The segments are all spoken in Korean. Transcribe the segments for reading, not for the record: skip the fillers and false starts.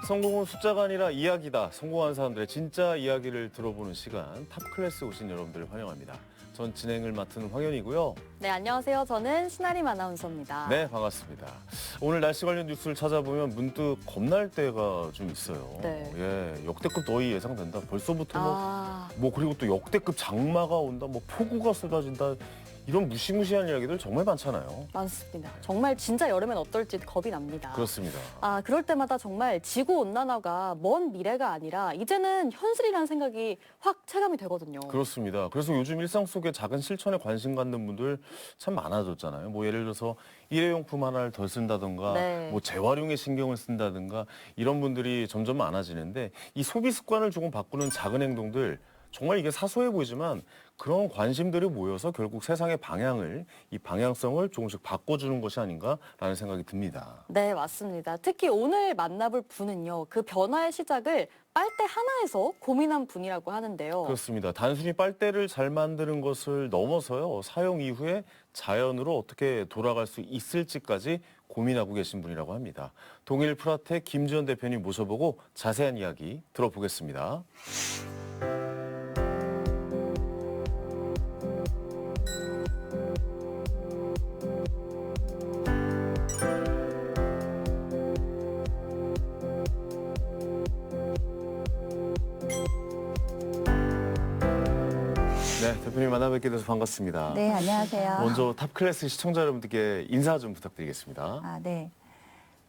성공은 숫자가 아니라 이야기다. 성공한 사람들의 진짜 이야기를 들어보는 시간. 탑클래스 오신 여러분들 환영합니다. 전 진행을 맡은 황현이고요. 네, 안녕하세요. 저는 신아림 아나운서입니다. 네, 반갑습니다. 오늘 날씨 관련 뉴스를 찾아보면 문득 겁날 때가 좀 있어요. 네. 예, 역대급 더위 예상된다. 벌써부터 그리고 또 역대급 장마가 온다. 폭우가 쏟아진다. 이런 무시무시한 이야기들 정말 많잖아요. 많습니다. 정말 진짜 여름엔 어떨지 겁이 납니다. 그렇습니다. 그럴 때마다 정말 지구온난화가 먼 미래가 아니라 이제는 현실이라는 생각이 확 체감이 되거든요. 그렇습니다. 그래서 요즘 일상 속에 작은 실천에 관심 갖는 분들 참 많아졌잖아요. 예를 들어서 일회용품 하나를 덜 쓴다든가, 네. 재활용에 신경을 쓴다든가 이런 분들이 점점 많아지는데 이 소비 습관을 조금 바꾸는 작은 행동들 정말 이게 사소해 보이지만 그런 관심들이 모여서 결국 세상의 이 방향성을 조금씩 바꿔주는 것이 아닌가라는 생각이 듭니다. 네, 맞습니다. 특히 오늘 만나볼 분은요. 그 변화의 시작을 빨대 하나에서 고민한 분이라고 하는데요. 그렇습니다. 단순히 빨대를 잘 만드는 것을 넘어서요. 사용 이후에 자연으로 어떻게 돌아갈 수 있을지까지 고민하고 계신 분이라고 합니다. 동일 프라텍 김지연 대표님 모셔보고 자세한 이야기 들어보겠습니다. 네, 대표님 만나 뵙게 돼서 반갑습니다. 네, 안녕하세요. 먼저 탑클래스 시청자 여러분들께 인사 좀 부탁드리겠습니다. 네.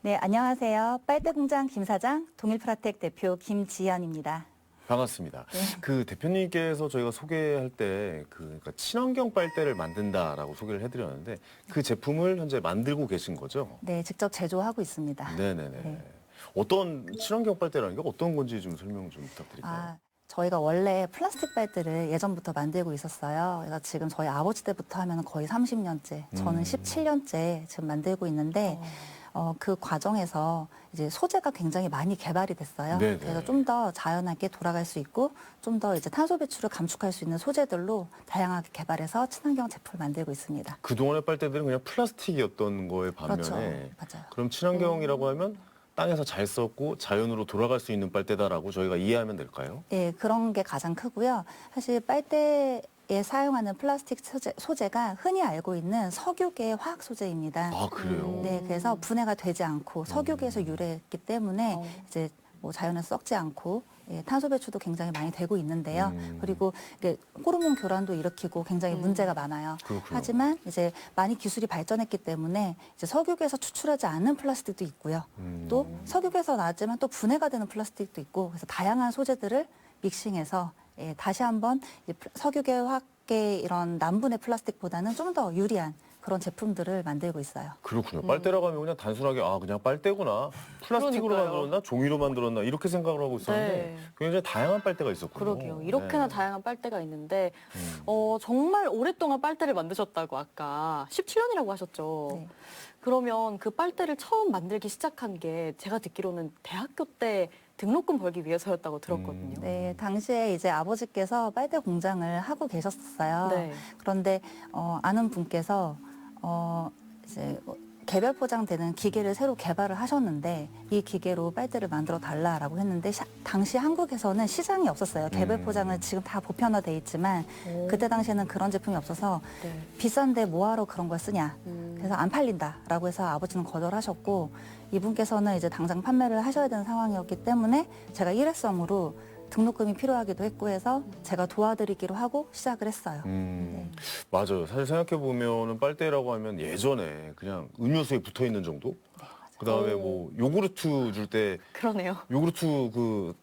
네, 안녕하세요. 빨대공장 김사장, 동일프라텍 대표 김지연입니다. 반갑습니다. 네. 그 대표님께서 저희가 소개할 때 그러니까 친환경 빨대를 만든다라고 소개를 해드렸는데 그 제품을 현재 만들고 계신 거죠? 네, 직접 제조하고 있습니다. 네네네. 네. 어떤 친환경 빨대라는 게 어떤 건지 좀 설명 좀 부탁드릴까요? 저희가 원래 플라스틱 빨대를 예전부터 만들고 있었어요. 그래서 지금 저희 아버지 때부터 하면 거의 30년째, 저는 17년째 지금 만들고 있는데 그 과정에서 이제 소재가 굉장히 많이 개발이 됐어요. 네네. 그래서 좀 더 자연하게 돌아갈 수 있고 좀 더 이제 탄소 배출을 감축할 수 있는 소재들로 다양하게 개발해서 친환경 제품을 만들고 있습니다. 그동안의 빨대들은 그냥 플라스틱이었던 거에 반면에 그렇죠. 맞아요. 그럼 친환경이라고 하면 땅에서 잘 썼고 자연으로 돌아갈 수 있는 빨대다라고 저희가 이해하면 될까요? 네, 그런 게 가장 크고요. 사실 빨대에 사용하는 플라스틱 소재가 흔히 알고 있는 석유계 화학 소재입니다. 아, 그래요? 네, 그래서 분해가 되지 않고 석유계에서 유래했기 때문에 이제 자연에서 썩지 않고 탄소 배출도 굉장히 많이 되고 있는데요. 그리고 이게 호르몬 교란도 일으키고 굉장히 문제가 많아요. 그렇군요. 하지만 이제 많이 기술이 발전했기 때문에 이제 석유계에서 추출하지 않는 플라스틱도 있고요. 또 석유계에서 나왔지만 또 분해가 되는 플라스틱도 있고 그래서 다양한 소재들을 믹싱해서 다시 한번 석유계, 화학계 이런 남분의 플라스틱보다는 좀 더 유리한 그런 제품들을 만들고 있어요. 그렇군요. 빨대라고 하면 그냥 단순하게 그냥 빨대구나. 플라스틱으로 그러니까요. 만들었나 종이로 만들었나 이렇게 생각을 하고 있었는데 네. 굉장히 다양한 빨대가 있었군요. 그러게요. 이렇게나 네. 다양한 빨대가 있는데 정말 오랫동안 빨대를 만드셨다고 아까 17년이라고 하셨죠. 네. 그러면 그 빨대를 처음 만들기 시작한 게 제가 듣기로는 대학교 때 등록금 벌기 위해서였다고 들었거든요. 네, 당시에 이제 아버지께서 빨대 공장을 하고 계셨어요. 네. 그런데 아는 분께서 이제 개별 포장되는 기계를 새로 개발을 하셨는데 이 기계로 빨대를 만들어 달라라고 했는데 당시 한국에서는 시장이 없었어요. 개별 포장은 지금 다 보편화돼 있지만 그때 당시에는 그런 제품이 없어서 네. 비싼데 뭐하러 그런 걸 쓰냐. 그래서 안 팔린다라고 해서 아버지는 거절하셨고 이분께서는 이제 당장 판매를 하셔야 되는 상황이었기 때문에 제가 일회성으로 등록금이 필요하기도 했고 해서 제가 도와드리기로 하고 시작을 했어요. 맞아요. 사실 생각해 보면은 빨대라고 하면 예전에 그냥 음료수에 붙어 있는 정도. 그다음에 요구르트 줄 때 그러네요. 요구르트 그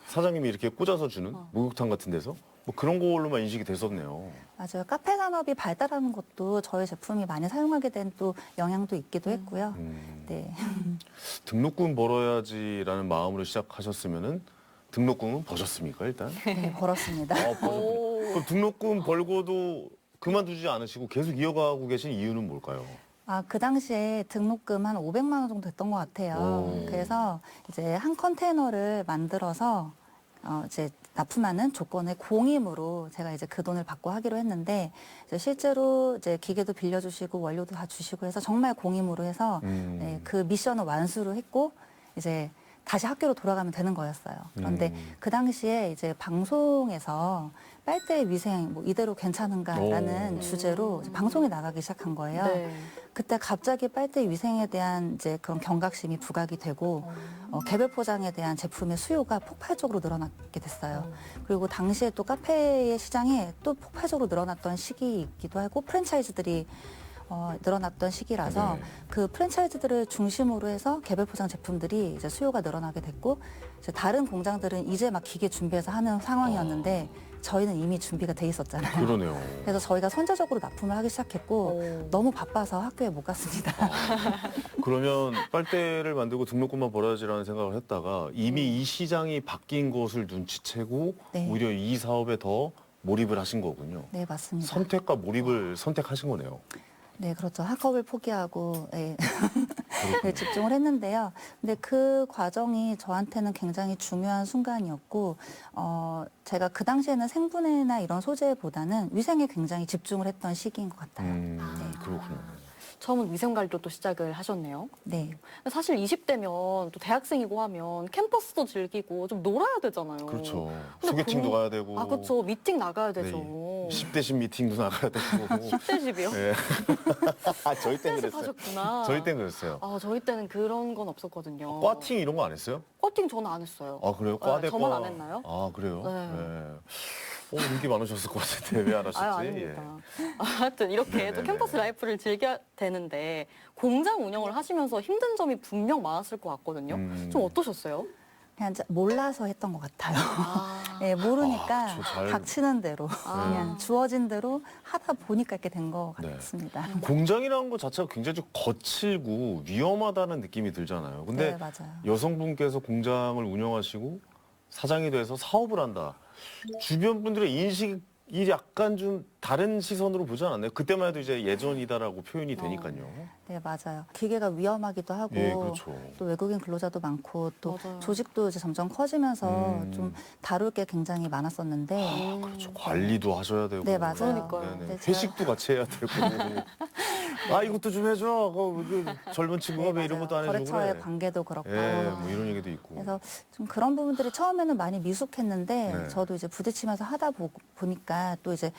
사장님이 이렇게 꽂아서 주는 목욕탕 같은 데서 그런 걸로만 인식이 됐었네요. 맞아요. 카페 산업이 발달하는 것도 저희 제품이 많이 사용하게 된 또 영향도 있기도 했고요. 네. 등록금 벌어야지라는 마음으로 시작하셨으면은 등록금은 버셨습니까 일단? 네, 벌었습니다. 버셨군요. 그럼 등록금 벌고도 그만두지 않으시고 계속 이어가고 계신 이유는 뭘까요? 그 당시에 등록금 한 500만 원 정도 됐던 것 같아요. 그래서 이제 한 컨테이너를 만들어서 이제 납품하는 조건을 공임으로 제가 이제 그 돈을 받고 하기로 했는데 이제 실제로 이제 기계도 빌려주시고 원료도 다 주시고 해서 정말 공임으로 해서 네, 그 미션을 완수를 했고 이제 다시 학교로 돌아가면 되는 거였어요. 그런데 그 당시에 이제 방송에서 빨대 위생 뭐 이대로 괜찮은가라는 오. 주제로 이제 방송에 나가기 시작한 거예요. 네. 그때 갑자기 빨대 위생에 대한 이제 그런 경각심이 부각이 되고 개별 포장에 대한 제품의 수요가 폭발적으로 늘어나게 됐어요. 그리고 당시에 또 카페의 시장이 또 폭발적으로 늘어났던 시기이기도 하고 프랜차이즈들이 늘어났던 시기라서 네. 그 프랜차이즈들을 중심으로 해서 개별 포장 제품들이 이제 수요가 늘어나게 됐고 이제 다른 공장들은 이제 막 기계 준비해서 하는 상황이었는데 저희는 이미 준비가 돼 있었잖아요. 그러네요. 그래서 저희가 선제적으로 납품을 하기 시작했고 오. 너무 바빠서 학교에 못 갔습니다. 그러면 빨대를 만들고 등록금만 벌어야지라는 생각을 했다가 이미 이 시장이 바뀐 것을 눈치채고 네. 오히려 이 사업에 더 몰입을 하신 거군요. 네, 맞습니다. 선택과 몰입을 선택하신 거네요. 네, 그렇죠. 학업을 포기하고 네. 네, 집중을 했는데요. 근데 그 과정이 저한테는 굉장히 중요한 순간이었고 제가 그 당시에는 생분해나 이런 소재보다는 위생에 굉장히 집중을 했던 시기인 것 같아요. 그렇군요. 처음은 위생관리로 또 시작을 하셨네요. 네. 사실 20대면 또 대학생이고 하면 캠퍼스도 즐기고 좀 놀아야 되잖아요. 그렇죠. 근데 소개팅도 공- 가야 되고. 아, 그렇죠. 미팅 나가야 네, 되죠. 10대 10 미팅도 나가야 되고. 10대 10이요? 네. 저희 땐 10대 10 그랬어요. 하셨구나. 저희 땐 그랬어요. 아, 저희 때는 그런 건 없었거든요. 과팅 이런 거 안 했어요? 꽈팅 저는 안 했어요. 아 그래요? 네, 과대 저만 과. 안 했나요? 아 그래요? 네. 인기 많으셨을 것 같은데 왜 안 하셨지? 아유, 아닙니다. 하여튼 이렇게 또 네네네. 캠퍼스 라이프를 즐겨야 되는데 공장 운영을 하시면서 힘든 점이 분명 많았을 것 같거든요. 좀 어떠셨어요? 그냥 이제 몰라서 했던 것 같아요. 아, 네, 모르니까 저 잘- 닥치는 대로 아. 그냥 주어진 대로 하다 보니까 이렇게 된 것 네. 같습니다. 공장이라는 것 자체가 굉장히 좀 거칠고 위험하다는 느낌이 들잖아요. 근데 네, 맞아요. 여성분께서 공장을 운영하시고 사장이 돼서 사업을 한다. 주변 분들의 인식이 약간 좀 다른 시선으로 보지 않았나요? 그때만 해도 이제 예전이다라고 표현이 되니까요. 네, 맞아요. 기계가 위험하기도 하고 예, 그렇죠. 또 외국인 근로자도 많고 또 맞아요. 조직도 이제 점점 커지면서 좀 다룰 게 굉장히 많았었는데 그렇죠. 관리도 하셔야 되고. 네, 맞아요. 그러니까요. 네네. 네, 제가- 회식도 같이 해야 되고. 아 이것도 좀 해줘. 젊은 친구가 왜 이런 맞아요. 것도 안 해주고 거래처의 그래. 관계도 그렇고 예, 뭐 이런 얘기도 있고. 그래서 좀 그런 부분들이 처음에는 많이 미숙했는데 네. 저도 이제 부딪히면서 하다 보니까 또 이제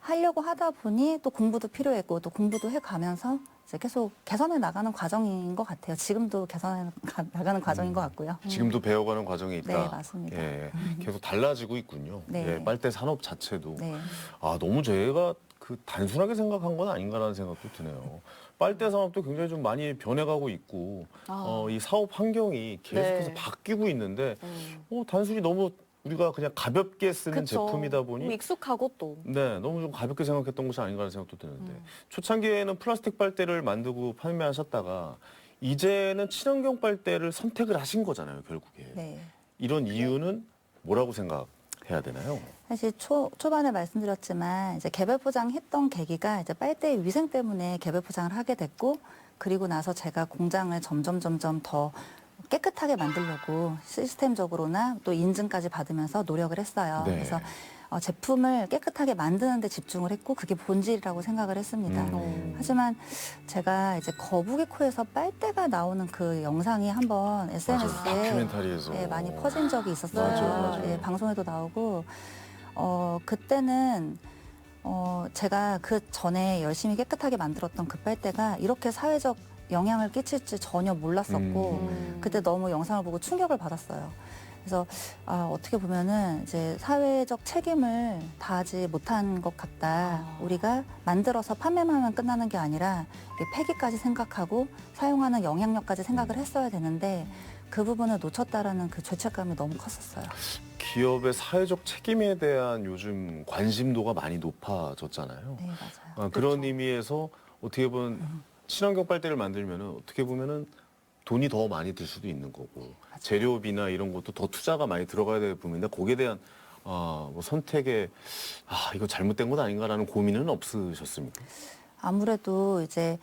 하려고 하다 보니 또 공부도 필요했고 또 공부도 해가면서 이제 계속 개선해 나가는 과정인 것 같아요. 지금도 개선해 나가는 과정인 것 같고요. 지금도 배워가는 과정이 있다. 네, 맞습니다. 예, 계속 달라지고 있군요. 네. 예, 빨대 산업 자체도. 네. 아 너무 제가 그 단순하게 생각한 건 아닌가라는 생각도 드네요. 빨대 산업도 굉장히 좀 많이 변해가고 있고 이 사업 환경이 계속해서 네. 바뀌고 있는데 단순히 너무 우리가 그냥 가볍게 쓰는 그쵸. 제품이다 너무 보니 익숙하고 또. 네, 너무 좀 가볍게 생각했던 것이 아닌가라는 생각도 드는데 초창기에는 플라스틱 빨대를 만들고 판매하셨다가 이제는 친환경 빨대를 선택을 하신 거잖아요, 결국에. 네. 이런 이유는 뭐라고 생각해야 되나요? 사실 초반에 말씀드렸지만 이제 개별 포장했던 계기가 이제 빨대 위생 때문에 개별 포장을 하게 됐고 그리고 나서 제가 공장을 점점 더 깨끗하게 만들려고 시스템적으로나 또 인증까지 받으면서 노력을 했어요. 네. 그래서 제품을 깨끗하게 만드는 데 집중을 했고 그게 본질이라고 생각을 했습니다. 하지만 제가 이제 거북이 코에서 빨대가 나오는 그 영상이 한번 맞아요. SNS에 다큐멘터리에서. 많이 퍼진 적이 있었어요. 맞아요. 예, 방송에도 나오고 그때는 제가 그 전에 열심히 깨끗하게 만들었던 그 빨대가 이렇게 사회적 영향을 끼칠지 전혀 몰랐었고 그때 너무 영상을 보고 충격을 받았어요. 그래서 어떻게 보면은 이제 사회적 책임을 다하지 못한 것 같다. 우리가 만들어서 판매만 하면 끝나는 게 아니라 이 폐기까지 생각하고 사용하는 영향력까지 생각을 했어야 되는데 그 부분을 놓쳤다라는 그 죄책감이 너무 컸었어요. 기업의 사회적 책임에 대한 요즘 관심도가 많이 높아졌잖아요. 네, 맞아요. 그런 의미에서 어떻게 보면 친환경 빨대를 만들면은 어떻게 보면은 돈이 더 많이 들 수도 있는 거고 재료비나 이런 것도 더 투자가 많이 들어가야 될 부분인데 거기에 대한 뭐 선택에 이거 잘못된 것 아닌가라는 고민은 없으셨습니까? 아무래도 이제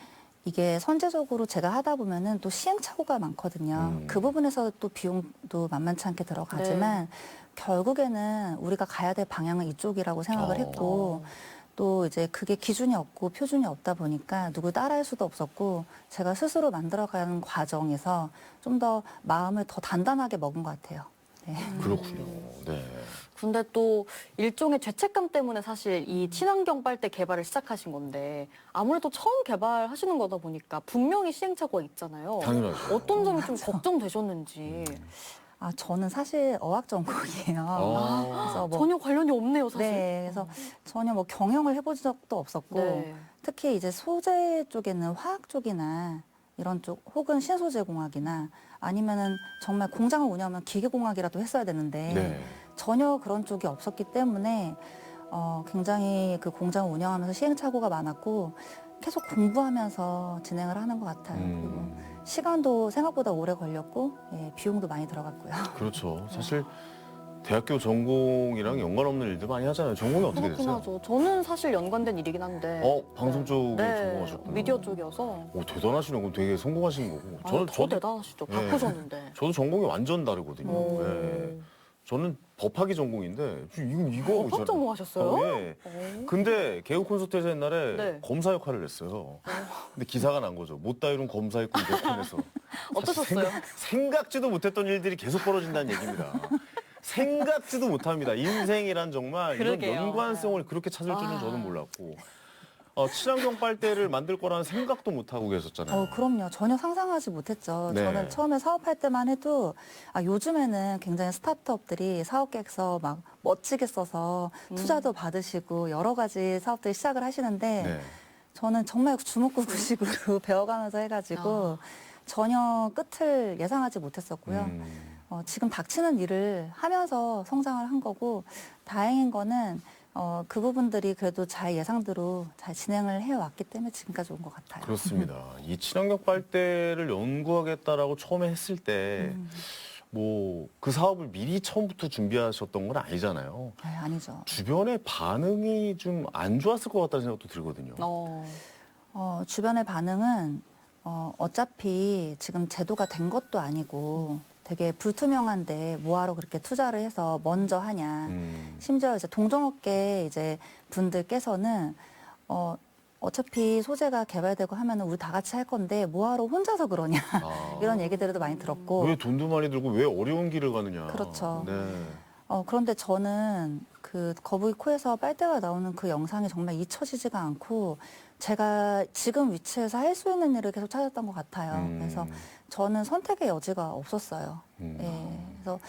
이게 선제적으로 제가 하다 보면은 또 시행착오가 많거든요. 그 부분에서 또 비용도 만만치 않게 들어가지만 결국에는 우리가 가야 될 방향은 이쪽이라고 생각을 했고 또 이제 그게 기준이 없고 표준이 없다 보니까 누구 따라할 수도 없었고 제가 스스로 만들어가는 과정에서 좀 더 마음을 더 단단하게 먹은 것 같아요. 네. 그렇군요. 네. 근데 또 일종의 죄책감 때문에 사실 이 친환경 빨대 개발을 시작하신 건데 아무래도 처음 개발하시는 거다 보니까 분명히 시행착오가 있잖아요. 당연하죠. 어떤 점이 좀 걱정되셨는지. 아, 저는 사실 어학 전공이에요. 아. 그래서 뭐 전혀 관련이 없네요, 사실. 네, 그래서 전혀 뭐 경영을 해본 적도 없었고 네. 특히 이제 소재 쪽에는 화학 쪽이나 이런 쪽 혹은 신소재공학이나 아니면은 정말 공장을 운영하면 기계공학이라도 했어야 되는데 네. 전혀 그런 쪽이 없었기 때문에 굉장히 그 공장을 운영하면서 시행착오가 많았고 계속 공부하면서 진행을 하는 것 같아요. 그리고 시간도 생각보다 오래 걸렸고 예, 비용도 많이 들어갔고요. 그렇죠. 사실 대학교 전공이랑 연관없는 일들 많이 하잖아요. 전공이 어떻게 그렇긴 됐어요? 하죠. 저는 사실 연관된 일이긴 한데. 방송 쪽에 전공하셨구나. 미디어 쪽이어서. 오, 대단하시네. 그럼 되게 성공하신 거고. 더 대단하시죠. 예. 바꾸셨는데. 저도 전공이 완전 다르거든요. 오. 예. 저는 법학위 전공인데 이거 하고 법 있잖아요. 전공하셨어요? 예. 오. 근데 개그 콘서트에서 옛날에 네. 검사 역할을 했어요. 근데 기사가 난 거죠. 못다 이룬 검사 있고 이렇게해서 어떠셨어요? 생각지도 못했던 일들이 계속 벌어진다는 얘기입니다. 생각지도 못합니다. 인생이란 정말 그러게요. 이런 연관성을 그렇게 찾을 줄은 아. 저는 몰랐고 친환경 빨대를 만들 거라는 생각도 못 하고 계셨잖아요. 그럼요. 전혀 상상하지 못했죠. 네. 저는 처음에 사업할 때만 해도 요즘에는 굉장히 스타트업들이 사업 계획서 막 멋지게 써서 투자도 받으시고 여러 가지 사업들 시작을 하시는데 네. 저는 정말 주먹구구식으로 배워가면서 해가지고 전혀 끝을 예상하지 못했었고요. 지금 닥치는 일을 하면서 성장을 한 거고 다행인 거는 그 부분들이 그래도 잘 예상대로 잘 진행을 해왔기 때문에 지금까지 온 것 같아요. 그렇습니다. 이 친환경 빨대를 연구하겠다라고 처음에 했을 때 뭐 그 사업을 미리 처음부터 준비하셨던 건 아니잖아요. 네, 아니죠. 주변의 반응이 좀 안 좋았을 것 같다는 생각도 들거든요. 주변의 반응은 어차피 지금 제도가 된 것도 아니고 되게 불투명한데 뭐하러 그렇게 투자를 해서 먼저 하냐. 심지어 이제 동종업계 이제 분들께서는 어차피 소재가 개발되고 하면은 우리 다 같이 할 건데 뭐하러 혼자서 그러냐. 이런 얘기들도 많이 들었고. 왜 돈도 많이 들고 왜 어려운 길을 가느냐. 그렇죠. 네. 그런데 저는 그 거북이 코에서 빨대가 나오는 그 영상이 정말 잊혀지지가 않고 제가 지금 위치에서 할 수 있는 일을 계속 찾았던 것 같아요. 그래서 저는 선택의 여지가 없었어요. 예, 그래서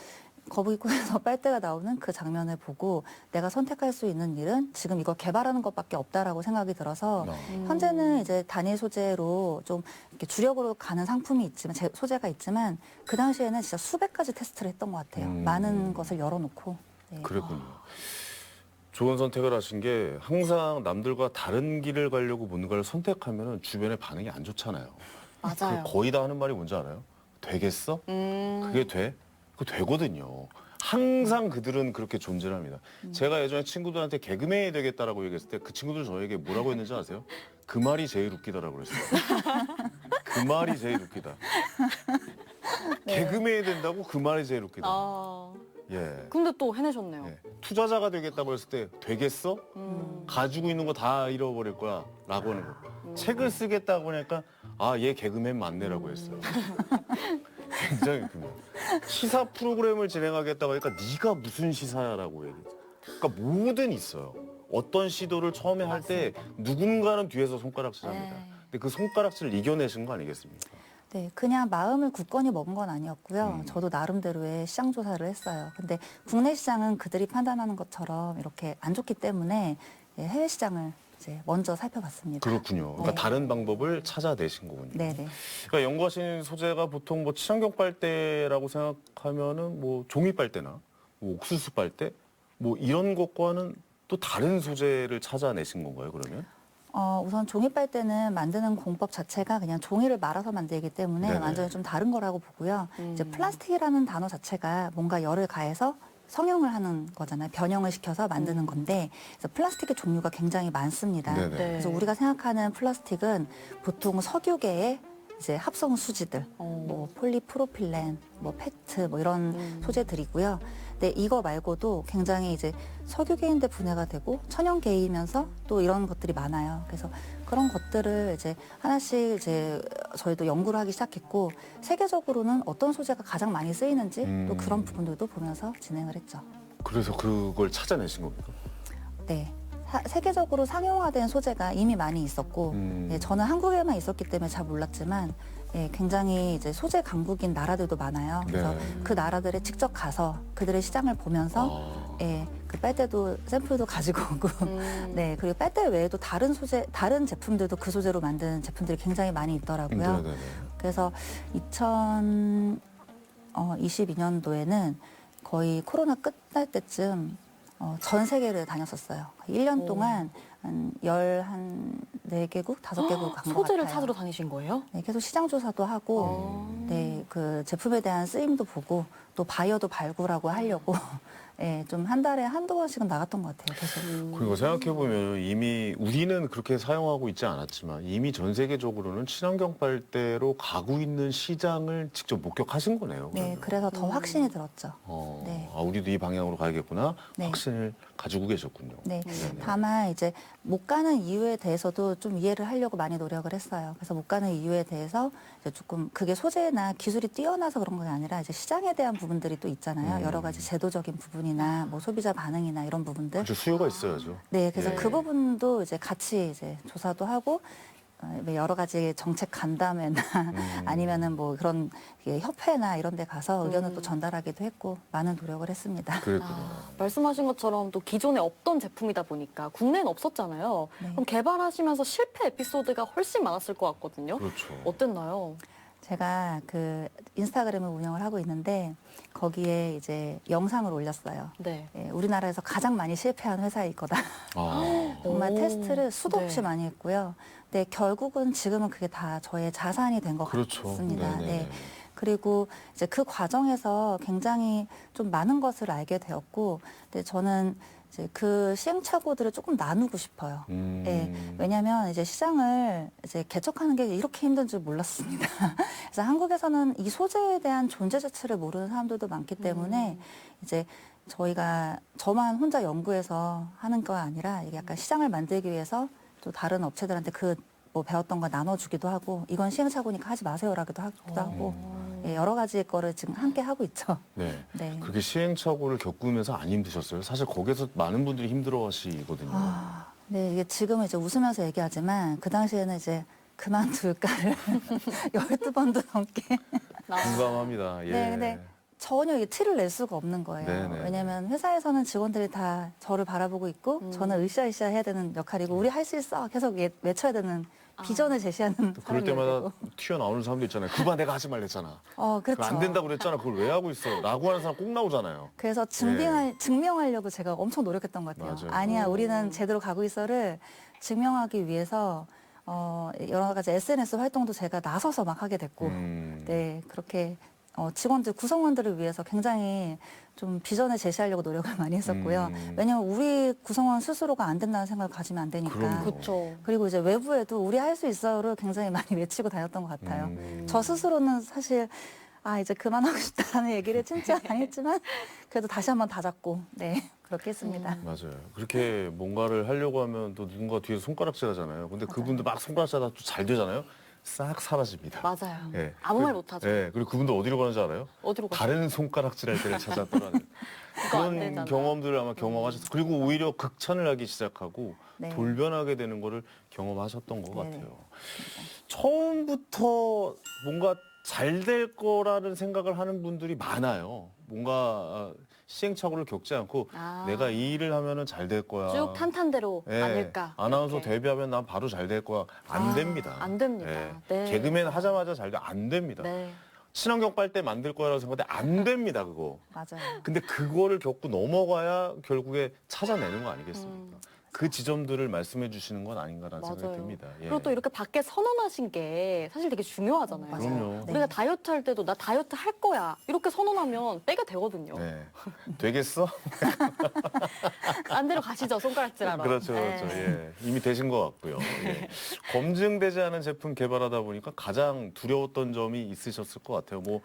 거북이 코에서 빨대가 나오는 그 장면을 보고 내가 선택할 수 있는 일은 지금 이걸 개발하는 것밖에 없다라고 생각이 들어서 현재는 이제 단일 소재로 좀 이렇게 주력으로 가는 상품이 있지만 소재가 있지만 그 당시에는 진짜 수백 가지 테스트를 했던 것 같아요. 많은 것을 열어놓고. 네. 그랬군요. 좋은 선택을 하신 게 항상 남들과 다른 길을 가려고 뭔가를 선택하면 주변의 반응이 안 좋잖아요. 맞아요. 거의 다 하는 말이 뭔지 알아요? 되겠어? 그게 돼? 그거 되거든요. 항상 그들은 그렇게 존재를 합니다. 제가 예전에 친구들한테 개그맨이 되겠다라고 얘기했을 때 그 친구들 저에게 뭐라고 했는지 아세요? 그 말이 제일 웃기다라고 그랬어요. 그 말이 제일 웃기다. 개그맨이 된다고 그 말이 제일 웃기다. 예. 근데 또 해내셨네요. 예. 투자자가 되겠다고 했을 때 되겠어? 가지고 있는 거 다 잃어버릴 거야 라고 하는 거. 책을 쓰겠다고 하니까 얘 개그맨 맞네라고 했어요. 굉장히 웃깁니다. 시사 프로그램을 진행하겠다고 하니까 네가 무슨 시사야라고 얘기했어요. 그러니까 뭐든 있어요. 어떤 시도를 처음에 할 때 누군가는 뒤에서 손가락질합니다. 근데 그 손가락질을 이겨내신 거 아니겠습니까? 네, 그냥 마음을 굳건히 먹은 건 아니었고요. 저도 나름대로의 시장 조사를 했어요. 근데 국내 시장은 그들이 판단하는 것처럼 이렇게 안 좋기 때문에 해외 시장을 이제 먼저 살펴봤습니다. 그렇군요. 그러니까 네. 다른 방법을 찾아내신 거군요. 네네. 그러니까 연구하신 소재가 보통 뭐 친환경 빨대라고 생각하면은 뭐 종이 빨대나 뭐 옥수수 빨대 뭐 이런 것과는 또 다른 소재를 찾아내신 건가요, 그러면? 우선 종이 빨대는 만드는 공법 자체가 그냥 종이를 말아서 만들기 때문에 네네. 완전히 좀 다른 거라고 보고요. 이제 플라스틱이라는 단어 자체가 뭔가 열을 가해서 성형을 하는 거잖아요. 변형을 시켜서 만드는 건데 그래서 플라스틱의 종류가 굉장히 많습니다. 네네. 그래서 우리가 생각하는 플라스틱은 보통 석유계의 이제 합성 수지들, 뭐 폴리프로필렌, 뭐 페트, 뭐 이런 소재들이고요. 근데 이거 말고도 굉장히 이제 석유계인데 분해가 되고 천연계이면서 또 이런 것들이 많아요. 그래서 그런 것들을 이제 하나씩 이제 저희도 연구를 하기 시작했고 세계적으로는 어떤 소재가 가장 많이 쓰이는지 또 그런 부분들도 보면서 진행을 했죠. 그래서 그걸 찾아내신 겁니까? 네. 세계적으로 상용화된 소재가 이미 많이 있었고, 예, 저는 한국에만 있었기 때문에 잘 몰랐지만, 예, 굉장히 이제 소재 강국인 나라들도 많아요. 그래서 네. 그 나라들에 직접 가서 그들의 시장을 보면서, 예, 그 빨대도 샘플도 가지고 오고, 네, 그리고 빨대 외에도 다른 소재, 다른 제품들도 그 소재로 만든 제품들이 굉장히 많이 있더라고요. 네네네. 그래서 2022년도에는 거의 코로나 끝날 때쯤 전 세계를 다녔었어요. 1년 동안 한 14개국, 5개국 간 것 소재를 같아요. 찾으러 다니신 거예요? 네, 계속 시장 조사도 하고, 네, 그 제품에 대한 쓰임도 보고, 또 바이어도 발굴하고 하려고, 예, 좀 한 달에 한두 번씩은 나갔던 것 같아요, 계속. 그리고 생각해보면 이미 우리는 그렇게 사용하고 있지 않았지만 이미 전 세계적으로는 친환경 빨대로 가고 있는 시장을 직접 목격하신 거네요. 네, 그러면. 그래서 더 확신이 들었죠. 어, 네. 아, 우리도 이 방향으로 가야겠구나 네. 확신을 가지고 계셨군요. 네. 네네. 다만 이제 못 가는 이유에 대해서도 좀 이해를 하려고 많이 노력을 했어요. 그래서 못 가는 이유에 대해서 이제 조금 그게 소재나 기술이 뛰어나서 그런 게 아니라 이제 시장에 대한 부분들이 또 있잖아요. 여러 가지 제도적인 부분이나 뭐 소비자 반응이나 이런 부분들. 그렇죠. 수요가 있어야죠. 네, 그래서 예. 그 부분도 이제 같이 이제 조사도 하고 여러 가지 정책 간담회나 아니면은 뭐 그런 협회나 이런 데 가서 의견을 또 전달하기도 했고 많은 노력을 했습니다. 그랬구나. 말씀하신 것처럼 또 기존에 없던 제품이다 보니까 국내엔 없었잖아요. 네. 그럼 개발하시면서 실패 에피소드가 훨씬 많았을 것 같거든요. 그렇죠. 어땠나요? 제가 그 인스타그램을 운영을 하고 있는데 거기에 이제 영상을 올렸어요. 네. 예, 우리나라에서 가장 많이 실패한 회사일 거다. 아, 정말 오. 테스트를 수도 없이 네. 많이 했고요. 근데 결국은 지금은 그게 다 저의 자산이 된 것 그렇죠. 같습니다. 네네. 네. 그리고 이제 그 과정에서 굉장히 좀 많은 것을 알게 되었고, 근데 저는 이제 그 시행착오들을 조금 나누고 싶어요. 예, 왜냐하면 이제 시장을 이제 개척하는 게 이렇게 힘든 줄 몰랐습니다. 그래서 한국에서는 이 소재에 대한 존재 자체를 모르는 사람들도 많기 때문에 이제 저희가 저만 혼자 연구해서 하는 거 아니라 이게 약간 시장을 만들기 위해서 또 다른 업체들한테 그 뭐 배웠던 거 나눠주기도 하고 이건 시행착오니까 하지 마세요라기도 하기도 하고 예, 여러 가지 거를 지금 함께 하고 있죠. 네. 네. 그렇게 시행착오를 겪으면서 안 힘드셨어요? 사실 거기서 많은 분들이 힘들어하시거든요. 네, 이게 지금은 이제 웃으면서 얘기하지만 그 당시에는 이제 그만둘까를 12번도 넘게. 공감합니다. 예. 네, 근데 전혀 이 티를 낼 수가 없는 거예요. 네네. 왜냐하면 회사에서는 직원들이 다 저를 바라보고 있고 저는 으쌰으쌰 해야 되는 역할이고 우리 할 수 있어 계속 외쳐야 되는 비전을 제시하는 그럴 사람이 때마다 되고. 튀어나오는 사람도 있잖아요. 그봐 내가 하지 말랬잖아. 그렇죠. 그거 안 된다고 그랬잖아. 그걸 왜 하고 있어? 라고 하는 사람 꼭 나오잖아요. 그래서 증명하려고 제가 엄청 노력했던 것 같아요. 맞아요. 아니야, 우리는 제대로 가고 있어를 증명하기 위해서 여러 가지 SNS 활동도 제가 나서서 막 하게 됐고, 네, 그렇게 직원들, 구성원들을 위해서 굉장히 좀 비전을 제시하려고 노력을 많이 했었고요. 왜냐하면 우리 구성원 스스로가 안 된다는 생각을 가지면 안 되니까. 그럼요. 그렇죠. 그리고 이제 외부에도 우리 할 수 있어를 굉장히 많이 외치고 다녔던 것 같아요. 저 스스로는 사실 이제 그만하고 싶다는 얘기를 진짜 많이 했지만 그래도 다시 한번 다잡고 네 그렇게 했습니다. 맞아요. 그렇게 뭔가를 하려고 하면 또 누군가 뒤에서 손가락질 하잖아요. 근데 그분도 막 손가락질 하다 또 잘 되잖아요. 싹 사라집니다. 맞아요. 예. 아무 말 못하죠. 예. 그리고 그분도 어디로 가는지 알아요? 어디로 가죠? 다른 손가락질 할 때를 찾았더라는 그거 안 그런 되잖아. 경험들을 아마 경험하셨어요. 그리고 오히려 극찬을 하기 시작하고 네. 돌변하게 되는 거를 경험하셨던 것 네네. 같아요. 처음부터 뭔가 잘 될 거라는 생각을 하는 분들이 많아요. 뭔가 시행착오를 겪지 않고 내가 이 일을 하면은 잘 될 거야. 쭉 탄탄대로 예, 아닐까. 아나운서 이렇게. 데뷔하면 난 바로 잘 될 거야. 안 됩니다. 안 됩니다. 예. 네. 개그맨 하자마자 잘 돼. 안 됩니다. 네. 친환경 빨대 만들 거라고 생각하는데 안 됩니다, 그거. 맞아요. 근데 그거를 겪고 넘어가야 결국에 찾아내는 거 아니겠습니까? 그 지점들을 말씀해 주시는 건 아닌가라는 생각이 맞아요. 듭니다. 예. 그리고 또 이렇게 밖에 선언하신 게 사실 되게 중요하잖아요. 맞아요. 그럼요. 네. 우리가 다이어트 할 때도 나 다이어트 할 거야 이렇게 선언하면 빼게 되거든요. 네. 되겠어? 딴 데로 가시죠, 손가락질하러. 그렇죠, 그렇죠. 네. 예. 이미 되신 것 같고요. 예. 검증되지 않은 제품 개발하다 보니까 가장 두려웠던 점이 있으셨을 것 같아요. 뭐,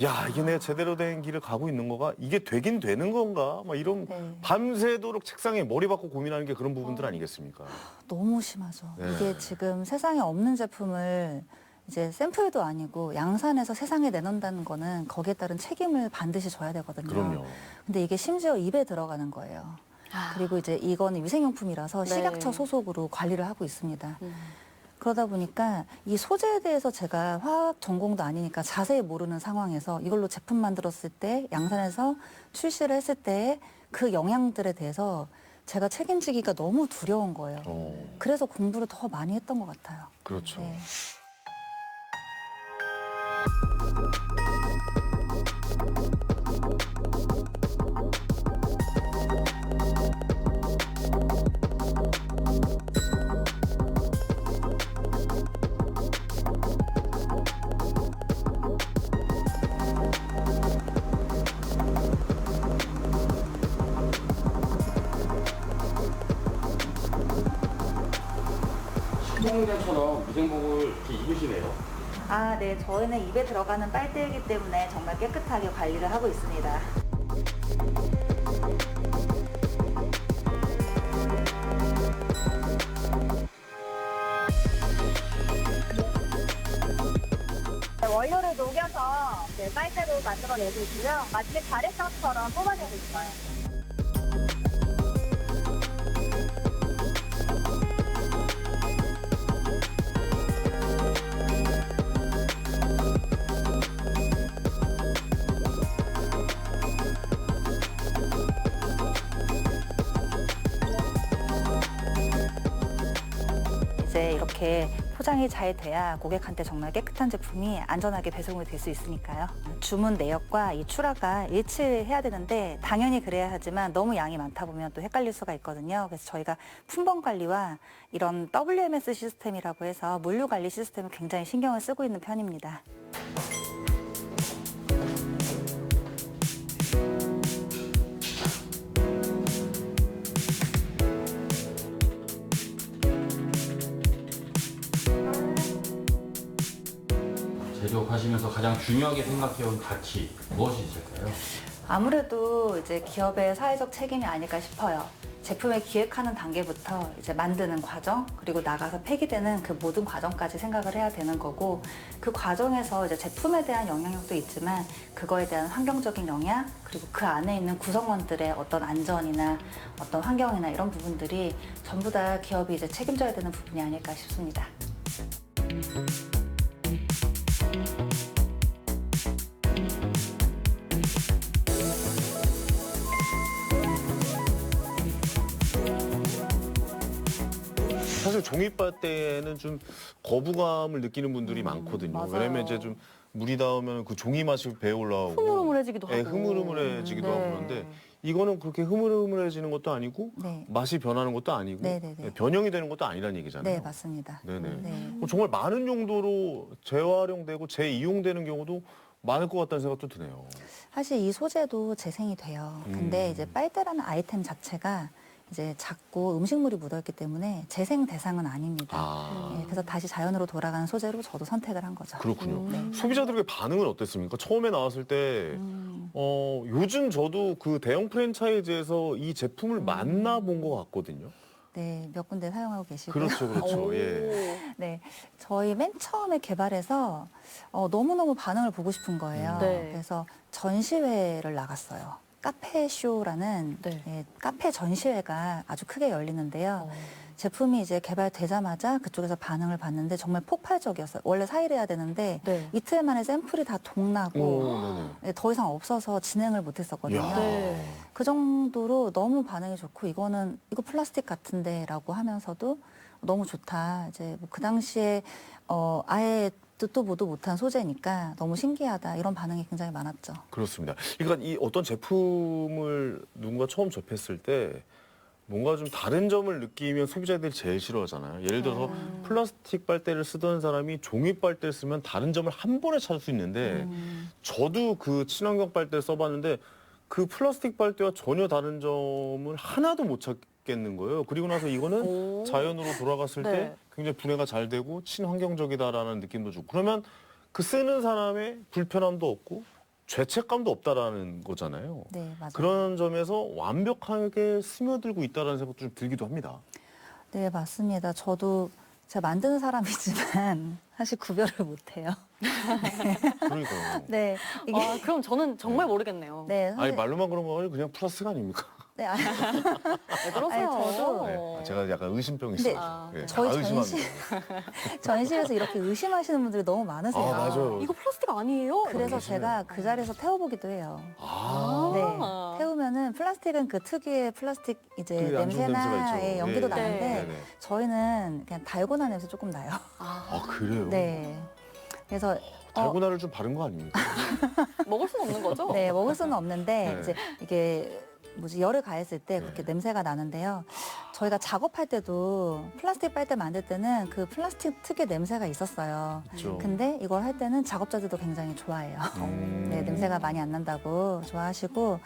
야, 이게 내가 제대로 된 길을 가고 있는 거가 이게 되긴 되는 건가? 막 이런 네. 밤새도록 책상에 머리 박고 고민하는 게 그런 부분들 아니겠습니까? 너무 심하죠. 네. 이게 지금 세상에 없는 제품을 이제 샘플도 아니고 양산해서 세상에 내놓는다는 거는 거기에 따른 책임을 반드시 져야 되거든요. 그럼요. 근데 이게 심지어 입에 들어가는 거예요. 아. 그리고 이제 이거는 위생용품이라서 네. 식약처 소속으로 관리를 하고 있습니다. 음. 그러다 보니까 이 소재에 대해서 제가 화학 전공도 아니니까 자세히 모르는 상황에서 이걸로 제품 만들었을 때 양산해서 출시를 했을 때 그 영향들에 대해서 제가 책임지기가 너무 두려운 거예요. 그래서 공부를 더 많이 했던 것 같아요. 그렇죠. 네. 식품공장처럼 위생복을 이렇게 입으시네요. 아, 네. 저희는 입에 들어가는 빨대이기 때문에 정말 깨끗하게 관리를 하고 있습니다. 원료를 녹여서 빨대로 만들어내고 있고요. 마치 가래떡처럼 뽑아내고 있어요. 이제 이렇게 포장이 잘 돼야 고객한테 정말 깨끗한 제품이 안전하게 배송이 될 수 있으니까요. 주문 내역과 이 출하가 일치해야 되는데 당연히 그래야 하지만 너무 양이 많다 보면 또 헷갈릴 수가 있거든요. 그래서 저희가 품번 관리와 이런 WMS 시스템이라고 해서 물류 관리 시스템을 굉장히 신경을 쓰고 있는 편입니다. 제조하시면서 가장 중요하게 생각해온 가치 무엇이 있을까요? 아무래도 이제 기업의 사회적 책임이 아닐까 싶어요. 제품을 기획하는 단계부터 이제 만드는 과정, 그리고 나가서 폐기되는 그 모든 과정까지 생각을 해야 되는 거고, 그 과정에서 이제 제품에 대한 영향력도 있지만 그거에 대한 환경적인 영향, 그리고 그 안에 있는 구성원들의 어떤 안전이나 어떤 환경이나 이런 부분들이 전부 다 기업이 이제 책임져야 되는 부분이 아닐까 싶습니다. 사실 종이빨대에는 좀 거부감을 느끼는 분들이 많거든요. 맞아요. 왜냐면 이제 좀 물이 닿으면 그 종이 맛이 배에 올라오고 흐물흐물해지기도 하고. 네, 흐물흐물해지기도 네. 하고 그런데 이거는 그렇게 흐물흐물해지는 것도 아니고 네. 맛이 변하는 것도 아니고 네네네. 변형이 되는 것도 아니라는 얘기잖아요. 네, 맞습니다. 네네. 네. 정말 많은 용도로 재활용되고 재이용되는 경우도 많을 것 같다는 생각도 드네요. 사실 이 소재도 재생이 돼요. 근데 이제 빨대라는 아이템 자체가 이제 작고 음식물이 묻어있기 때문에 재생 대상은 아닙니다. 아, 예, 그래서 다시 자연으로 돌아가는 소재로 저도 선택을 한 거죠. 그렇군요. 네. 소비자들의 반응은 어땠습니까? 처음에 나왔을 때 요즘 저도 그 대형 프랜차이즈에서 이 제품을 만나본 것 같거든요. 네, 몇 군데 사용하고 계시고요. 그렇죠, 그렇죠. 오. 예. 네, 저희 맨 처음에 개발해서 너무너무 반응을 보고 싶은 거예요. 네. 그래서 전시회를 나갔어요. 카페쇼라는 네. 예, 카페 전시회가 아주 크게 열리는데요. 어. 제품이 이제 개발되자마자 그쪽에서 반응을 봤는데 정말 폭발적이었어요. 원래 사일해야 되는데 네. 이틀 만에 샘플이 다 동나고 오, 네네. 예, 더 이상 없어서 진행을 못했었거든요. 이야. 네. 그 정도로 너무 반응이 좋고 이거 플라스틱 같은데라고 하면서도 너무 좋다. 이제 뭐 그 당시에 아예 듣도 보도 못한 소재니까 너무 신기하다 이런 반응이 굉장히 많았죠. 그렇습니다. 그러니까 이 어떤 제품을 누군가 처음 접했을 때 뭔가 좀 다른 점을 느끼면 소비자들이 제일 싫어하잖아요. 예를 들어서 플라스틱 빨대를 쓰던 사람이 종이 빨대를 쓰면 다른 점을 한 번에 찾을 수 있는데 저도 그 친환경 빨대를 써봤는데 그 플라스틱 빨대와 전혀 다른 점을 하나도 못 찾겠는 거예요. 그리고 나서 이거는 오. 자연으로 돌아갔을 네. 때 굉장히 분해가 잘 되고 친환경적이다라는 느낌도 주고 그러면 그 쓰는 사람의 불편함도 없고 죄책감도 없다라는 거잖아요. 네, 맞아요. 그런 점에서 완벽하게 스며들고 있다는 생각도 좀 들기도 합니다. 네, 맞습니다. 저도 제가 만드는 사람이지만 사실 구별을 못해요. 그러니까요. 네, 이게 아, 그럼 저는 정말 모르겠네요. 네, 아니 사실, 말로만 그런 거 아니고 그냥 플라스틱 아닙니까? 네, 아니, 왜 그러세요? 아니, 저도- 네. 제가 약간 의심병이 근데 있어요. 네, 저희 다 의심합니다. 전시에서 이렇게 의심하시는 분들이 너무 많으세요. 아, 맞아요. 이거 플라스틱 아니에요? 그래서 의심해요. 제가 그 자리에서 태워보기도 해요. 아, 네, 태우면은 플라스틱은 그 특유의 플라스틱 이제 그게 안 좋은 냄새나 냄새가 있죠. 예, 연기도 네. 나는데 네네. 저희는 그냥 달고나 냄새 조금 나요. 아 그래요? 네, 그래서 달고나를 좀 바른 거 아닙니까? 먹을 수는 없는 거죠? 네, 먹을 수는 없는데 네. 이제 이게 뭐지 열을 가했을 때 그렇게 네. 냄새가 나는데요. 저희가 작업할 때도 플라스틱 빨대 만들 때는 그 플라스틱 특유의 냄새가 있었어요. 그렇죠. 근데 이걸 할 때는 작업자들도 굉장히 좋아해요. 네, 냄새가 많이 안 난다고 좋아하시고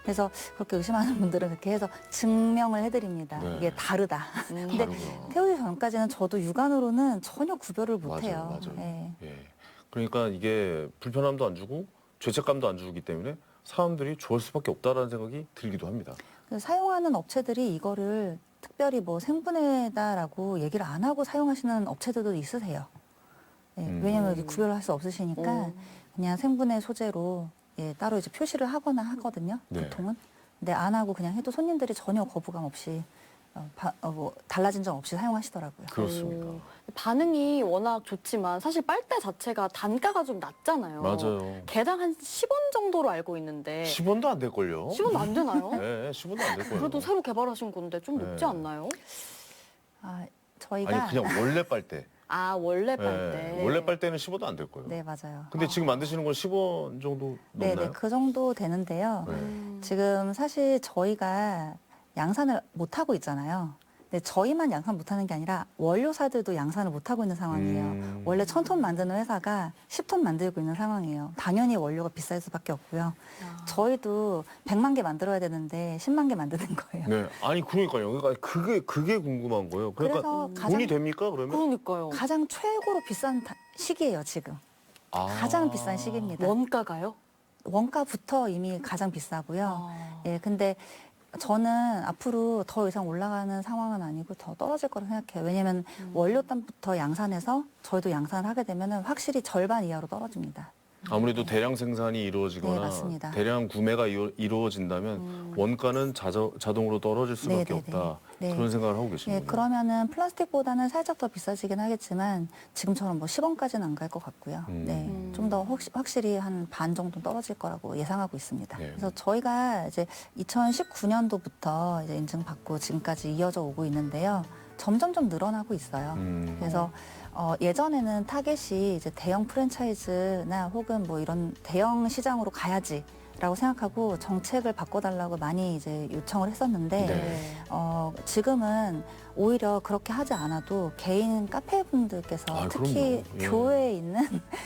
그래서 그렇게 의심하는 분들은 그렇게 해서 증명을 해드립니다. 네. 이게 다르다. 근데 다르구나. 태우기 전까지는 저도 육안으로는 전혀 구별을 맞아요, 못해요. 맞아요. 네. 예. 그러니까 이게 불편함도 안 주고 죄책감도 안 주기 때문에 사람들이 좋아할 수밖에 없다라는 생각이 들기도 합니다. 그래서 사용하는 업체들이 이거를 특별히 뭐 생분해다라고 얘기를 안 하고 사용하시는 업체들도 있으세요. 예, 왜냐면 여기 구별을 할 수 없으시니까 그냥 생분해 소재로 예, 따로 이제 표시를 하거나 하거든요. 네. 보통은. 근데 안 하고 그냥 해도 손님들이 전혀 거부감 없이 뭐 달라진 점 없이 사용하시더라고요. 그렇습니다. 반응이 워낙 좋지만 사실 빨대 자체가 단가가 좀 낮잖아요. 맞아요. 개당 한 10원 정도로 알고 있는데 10원도 안 될걸요? 10원도 안 되나요? 네, 10원도 안 될걸요. 그래도 새로 개발하신 건데 좀 높지 네. 않나요? 아, 저희가 아니 그냥 원래 빨대. 아, 원래 빨대. 네, 원래 빨대는 10원도 안 될 거예요. 네, 맞아요. 근데 지금 만드시는 건 10원 정도 네, 넘나요? 네, 그 정도 되는데요. 네. 지금 사실 저희가 양산을 못 하고 있잖아요. 근데 저희만 양산 못 하는 게 아니라 원료사들도 양산을 못 하고 있는 상황이에요. 원래 1000톤 만드는 회사가 10톤 만들고 있는 상황이에요. 당연히 원료가 비쌀 수밖에 없고요. 저희도 100만 개 만들어야 되는데 10만 개 만드는 거예요. 네, 아니 그러니까요. 그러니까 그게 궁금한 거예요. 그러니까 그래서 돈이 됩니까 그러면? 그러니까요. 가장 최고로 비싼 시기예요, 지금. 가장 비싼 시기입니다. 원가가요? 원가부터 이미 가장 비싸고요. 예, 근데 저는 앞으로 더 이상 올라가는 상황은 아니고 더 떨어질 거라 생각해요. 왜냐하면 원료단부터 양산해서 저희도 양산을 하게 되면 확실히 절반 이하로 떨어집니다. 아무래도 대량 생산이 네, 이루어지거나 맞습니다. 대량 구매가 이루어진다면 원가는 자동으로 떨어질 수밖에 네, 네, 없다. 네. 그런 생각을 하고 계시는 예, 거예요. 그러면은 플라스틱보다는 살짝 더 비싸지긴 하겠지만 지금처럼 뭐 10원까지는 안 갈 것 같고요. 네, 좀 더 확실히 한 반 정도 떨어질 거라고 예상하고 있습니다. 네. 그래서 저희가 이제 2019년도부터 이제 인증받고 지금까지 이어져 오고 있는데요. 점점점 늘어나고 있어요. 그래서 예전에는 타겟이 이제 대형 프랜차이즈나 혹은 뭐 이런 대형 시장으로 가야지라고 생각하고 정책을 바꿔달라고 많이 이제 요청을 했었는데 네. 지금은 오히려 그렇게 하지 않아도 개인 카페분들께서 아, 특히 그럼요. 예. 교외에 있는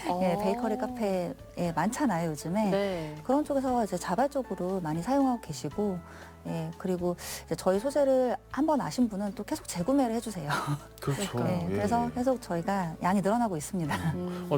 어. 예, 베이커리 카페 많잖아요 요즘에. 네. 그런 쪽에서 이제 자발적으로 많이 사용하고 계시고, 예, 그리고 이제 저희 소재를 한번 아신 분은 또 계속 재구매를 해주세요. 그렇죠. 네, 예, 그래서 예. 계속 저희가 양이 늘어나고 있습니다.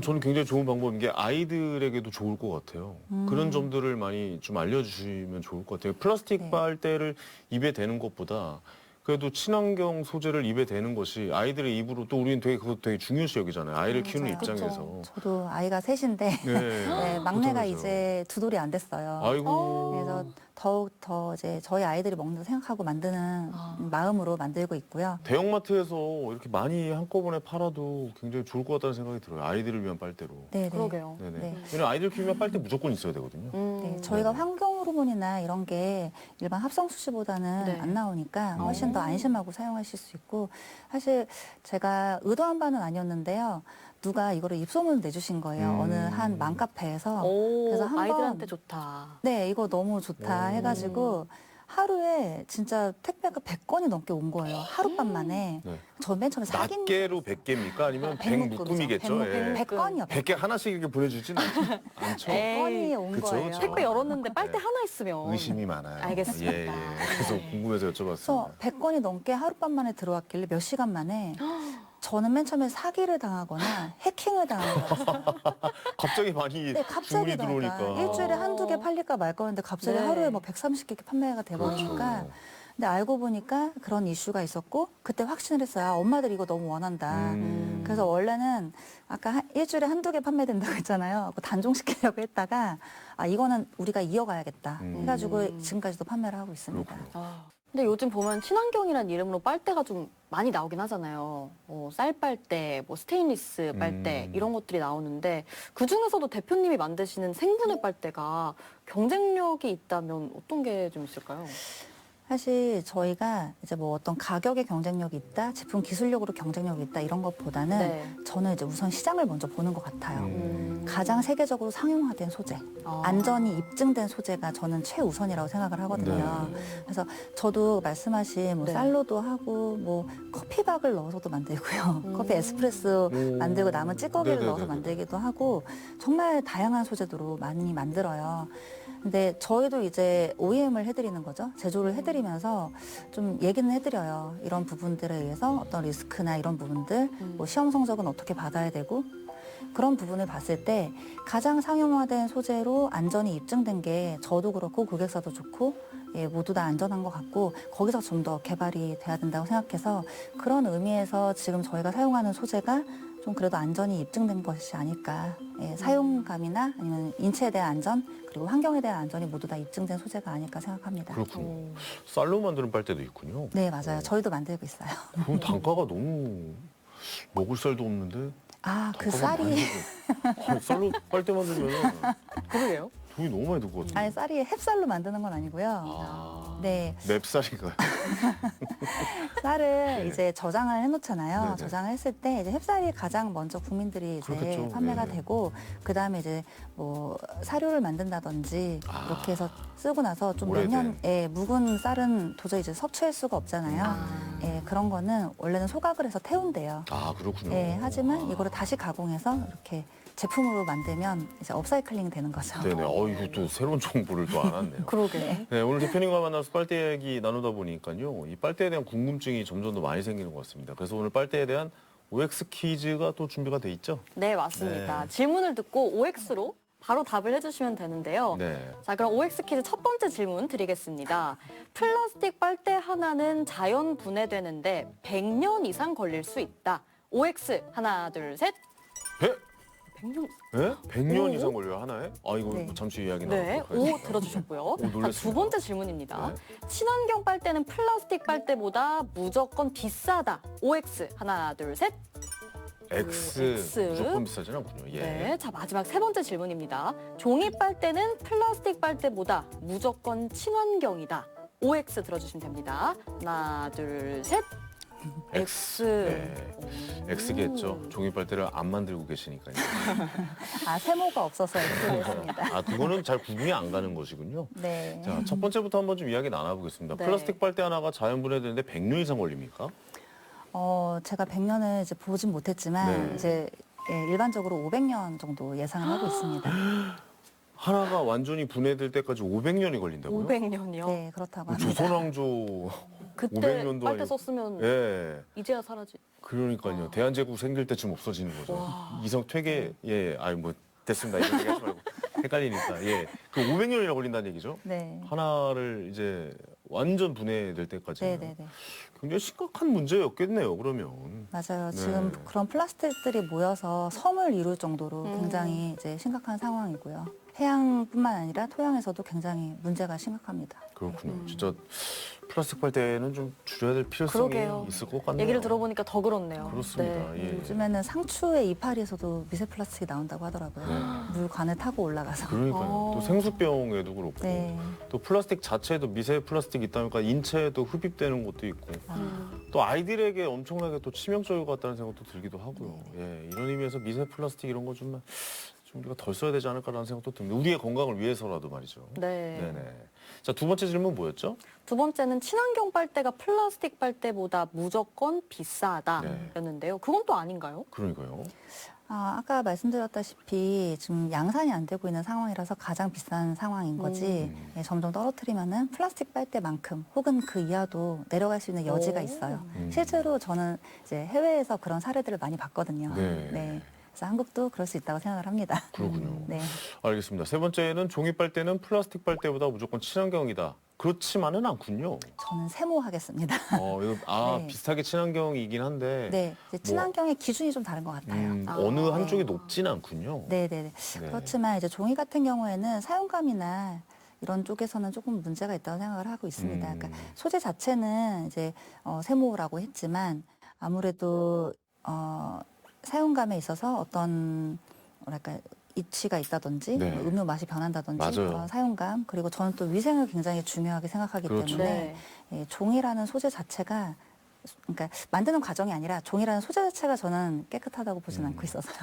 저는 굉장히 좋은 방법인 게 아이들에게도 좋을 것 같아요. 그런 점들을 많이 좀 알려주시면 좋을 것 같아요. 플라스틱 네. 빨대를 입에 대는 것보다 그래도 친환경 소재를 입에 대는 것이 아이들의 입으로 또 우리는 그것도 되게 중요시 여기잖아요. 아이를 키우는 맞아요. 입장에서. 저도 아이가 셋인데 네. 네, 막내가 그렇다면서요. 이제 2돌이 안 됐어요. 아이고. 그래서 더욱 더 이제 저희 아이들이 먹는 거 생각하고 만드는 마음으로 만들고 있고요. 대형마트에서 이렇게 많이 한꺼번에 팔아도 굉장히 좋을 것 같다는 생각이 들어요. 아이들을 위한 빨대로. 네, 네. 그러게요. 네네. 네. 왜냐면 아이들 키우면 빨대 무조건 있어야 되거든요. 네, 저희가 환경 호르몬이나 이런 게 일반 합성 수시보다는 네. 안 나오니까 훨씬 더 안심하고 사용하실 수 있고 사실 제가 의도한 바는 아니었는데요. 누가 이거를 입소문을 내주신 거예요. 어느 한 맘카페에서. 오, 그래서 한번 아이들한테 좋다. 네, 이거 너무 좋다 오. 해가지고 하루에 진짜 택배가 100건이 넘게 온 거예요. 하룻밤 만에. 네. 저 맨 처음에 사귄 낱개로 100개입니까? 아니면 100묶음이겠죠? 예. 100건이요. 100개 하나씩 이렇게 보내주진 않죠? 에이, 100건이 온 그쵸, 거예요. 그쵸. 택배 열었는데 빨대 네. 하나 있으면 의심이 많아요. 알겠습니다. 예, 예. 그래서 궁금해서 그래서 여쭤봤습니다. 100건이 넘게 하룻밤 만에 들어왔길래 몇 시간 만에 저는 맨 처음에 사기를 당하거나 해킹을 당한 거였어요. 갑자기 많이 네, 갑자기 주문이 들어오니까. 일주일에 한두 개 팔릴까 말까 했는데 갑자기 네. 하루에 뭐 130개 판매가 돼버리니까 그렇죠. 근데 알고 보니까 그런 이슈가 있었고 그때 확신을 했어요. 아, 엄마들이 이거 너무 원한다. 그래서 원래는 아까 일주일에 한두 개 판매된다고 했잖아요. 그거 단종시키려고 했다가 아 이거는 우리가 이어가야겠다 해가지고 지금까지도 판매를 하고 있습니다. 아, 근데 요즘 보면 친환경이라는 이름으로 빨대가 좀 많이 나오긴 하잖아요. 쌀빨대, 뭐 스테인리스 빨대 이런 것들이 나오는데 그 중에서도 대표님이 만드시는 생분해 빨대가 경쟁력이 있다면 어떤 게 좀 있을까요? 사실 저희가 이제 뭐 어떤 가격의 경쟁력이 있다, 제품 기술력으로 경쟁력이 있다 이런 것보다는 네. 저는 이제 우선 시장을 먼저 보는 것 같아요. 음. 가장 세계적으로 상용화된 소재, 아. 안전이 입증된 소재가 저는 최우선이라고 생각을 하거든요. 그래서 저도 말씀하신 뭐 네. 쌀로도 하고 뭐 커피박을 넣어서도 만들고요. 커피 에스프레소 만들고 남은 찌꺼기를 네네네네. 넣어서 만들기도 하고 정말 다양한 소재로 많이 만들어요. 근데 저희도 이제 OEM을 해드리는 거죠. 제조를 해드리면서 좀 얘기는 해드려요. 이런 부분들에 의해서 어떤 리스크나 이런 부분들, 뭐 시험 성적은 어떻게 받아야 되고 그런 부분을 봤을 때 가장 상용화된 소재로 안전이 입증된 게 저도 그렇고 고객사도 좋고 예, 모두 다 안전한 것 같고 거기서 좀 더 개발이 돼야 된다고 생각해서 그런 의미에서 지금 저희가 사용하는 소재가 좀 그래도 안전이 입증된 것이 아닐까. 예, 사용감이나 아니면 인체에 대한 안전 그리고 환경에 대한 안전이 모두 다 입증된 소재가 아닐까 생각합니다. 그렇군요. 쌀로 만드는 빨대도 있군요. 네, 맞아요. 저희도 만들고 있어요. 그럼 단가가 너무 먹을 쌀도 없는데 아, 그 단가가 많이 쌀이 들고. 아니, 쌀로 빨대 만들면 그러게요. 돈이 너무 많이 들 것 같은데. 아니 쌀이 햅쌀로 만드는 건 아니고요. 아, 네, 맵쌀인가요? 쌀을 네. 이제 저장을 해놓잖아요. 네네. 저장을 했을 때 이제 햅쌀이 가장 먼저 국민들이 이제 그렇겠죠. 판매가 네. 되고 그 다음에 이제 뭐 사료를 만든다든지 아. 이렇게 해서 쓰고 나서 좀 몇 오래된. 년 묵은 쌀은 도저히 이제 섭취할 수가 없잖아요. 예, 그런 거는 원래는 소각을 해서 태운대요. 아, 그렇군요. 예, 하지만 이거를 다시 가공해서 이렇게 제품으로 만들면 이제 업사이클링 되는 거죠. 네네. 이것도 새로운 정보를 또 알았네요. 그러게. 네, 오늘 대표님과 만나서 빨대 얘기 나누다 보니까요. 이 빨대에 대한 궁금증이 점점 더 많이 생기는 것 같습니다. 그래서 오늘 빨대에 대한 OX 퀴즈가 또 준비가 돼 있죠? 네, 맞습니다. 네. 질문을 듣고 OX로 바로 답을 해주시면 되는데요. 네. 자, 그럼 OX 퀴즈 첫 번째 질문 드리겠습니다. 플라스틱 빨대 하나는 자연 분해되는데 100년 이상 걸릴 수 있다. OX 하나, 둘, 셋. 100년. 네? 100년 오. 이상 걸려요, 하나에? 아, 이거 네. 잠시 이야기 네, 나눠보도록 O 하겠습니다. 들어주셨고요. 자, 놀랐습니다. 두 번째 질문입니다. 네. 친환경 빨대는 플라스틱 빨대보다 무조건 비싸다. OX 하나, 둘, 셋. X. X. 무조건 비싸진 않군요. 예. 네, 자 마지막 세 번째 질문입니다. 종이 빨대는 플라스틱 빨대보다 무조건 친환경이다. OX 들어주시면 됩니다. 하나, 둘, 셋. X. 네. X겠죠. 종이 빨대를 안 만들고 계시니까요. 아, 세모가 없어서 X였습니다. 아, 그거는 잘 구분이 안 가는 것이군요. 네. 자, 첫 번째부터 한번 좀 이야기 나눠보겠습니다. 네. 플라스틱 빨대 하나가 자연 분해되는데 100년 이상 걸립니까? 제가 100년을 이제 보진 못했지만 네. 이제 예, 일반적으로 500년 정도 예상을 하고 있습니다. 하나가 완전히 분해될 때까지 500년이 걸린다고요? 500년이요. 네, 그렇다고 합니다. 조선왕조 그때 500년도 빨대 아니고. 썼으면 예. 이제야 사라지. 그러니까요. 대한제국 생길 때쯤 없어지는 거죠. 이성 퇴계 아니 뭐 됐습니다. 이런 얘기 하지 말고 헷갈리니까. 예. 그 500년이나 걸린다는 얘기죠. 네. 하나를 이제 완전 분해될 때까지. 네네네. 굉장히 심각한 문제였겠네요. 그러면. 맞아요. 네. 지금 그런 플라스틱들이 모여서 섬을 이룰 정도로 굉장히 이제 심각한 상황이고요. 해양뿐만 아니라 토양에서도 굉장히 문제가 심각합니다. 그렇군요. 진짜 플라스틱 빨대는 좀 줄여야 될 필요성이 그러게요. 있을 것 같네요. 얘기를 들어보니까 더 그렇네요. 그렇습니다. 네. 예. 요즘에는 상추의 이파리에서도 미세 플라스틱이 나온다고 하더라고요. 물관을 타고 올라가서. 그러니까요. 또 생수병에도 그렇고. 네. 또 플라스틱 자체에도 미세 플라스틱이 있다 보니까 인체에도 흡입되는 것도 있고. 또 아이들에게 엄청나게 또 치명적일 것 같다는 생각도 들기도 하고요. 예, 이런 의미에서 미세 플라스틱 이런 거 좀 좀 우리가 덜 써야 되지 않을까라는 생각도 듭니다. 우리의 건강을 위해서라도 말이죠. 네. 네네. 자, 두 번째 질문 뭐였죠? 두 번째는 친환경 빨대가 플라스틱 빨대보다 무조건 비싸다였는데요. 그건 또 아닌가요? 그러니까요. 아까 말씀드렸다시피 지금 양산이 안 되고 있는 상황이라서 가장 비싼 상황인 거지. 예, 점점 떨어뜨리면은 플라스틱 빨대만큼 혹은 그 이하도 내려갈 수 있는 여지가 오. 있어요. 실제로 저는 이제 해외에서 그런 사례들을 많이 봤거든요. 네. 그래서 한국도 그럴 수 있다고 생각을 합니다. 그렇군요. 네. 알겠습니다. 세 번째는 종이 빨대는 플라스틱 빨대보다 무조건 친환경이다. 그렇지만은 않군요. 저는 세모하겠습니다. 이거 네. 비슷하게 친환경이긴 한데 네, 이제 친환경의 기준이 좀 다른 것 같아요. 어느 아. 한쪽이 높지는 않군요. 네네네. 네. 그렇지만 이제 종이 같은 경우에는 사용감이나 이런 쪽에서는 조금 문제가 있다고 생각을 하고 있습니다. 그러니까 소재 자체는 이제 세모라고 했지만 아무래도 사용감에 있어서 어떤 뭐랄까 이치가 있다든지 네. 뭐 음료 맛이 변한다든지 맞아요. 그런 사용감 그리고 저는 또 위생을 굉장히 중요하게 생각하기 그렇죠. 때문에 예, 종이라는 소재 자체가 그러니까 만드는 과정이 아니라 종이라는 소재 자체가 저는 깨끗하다고 보진 않고 있어서요.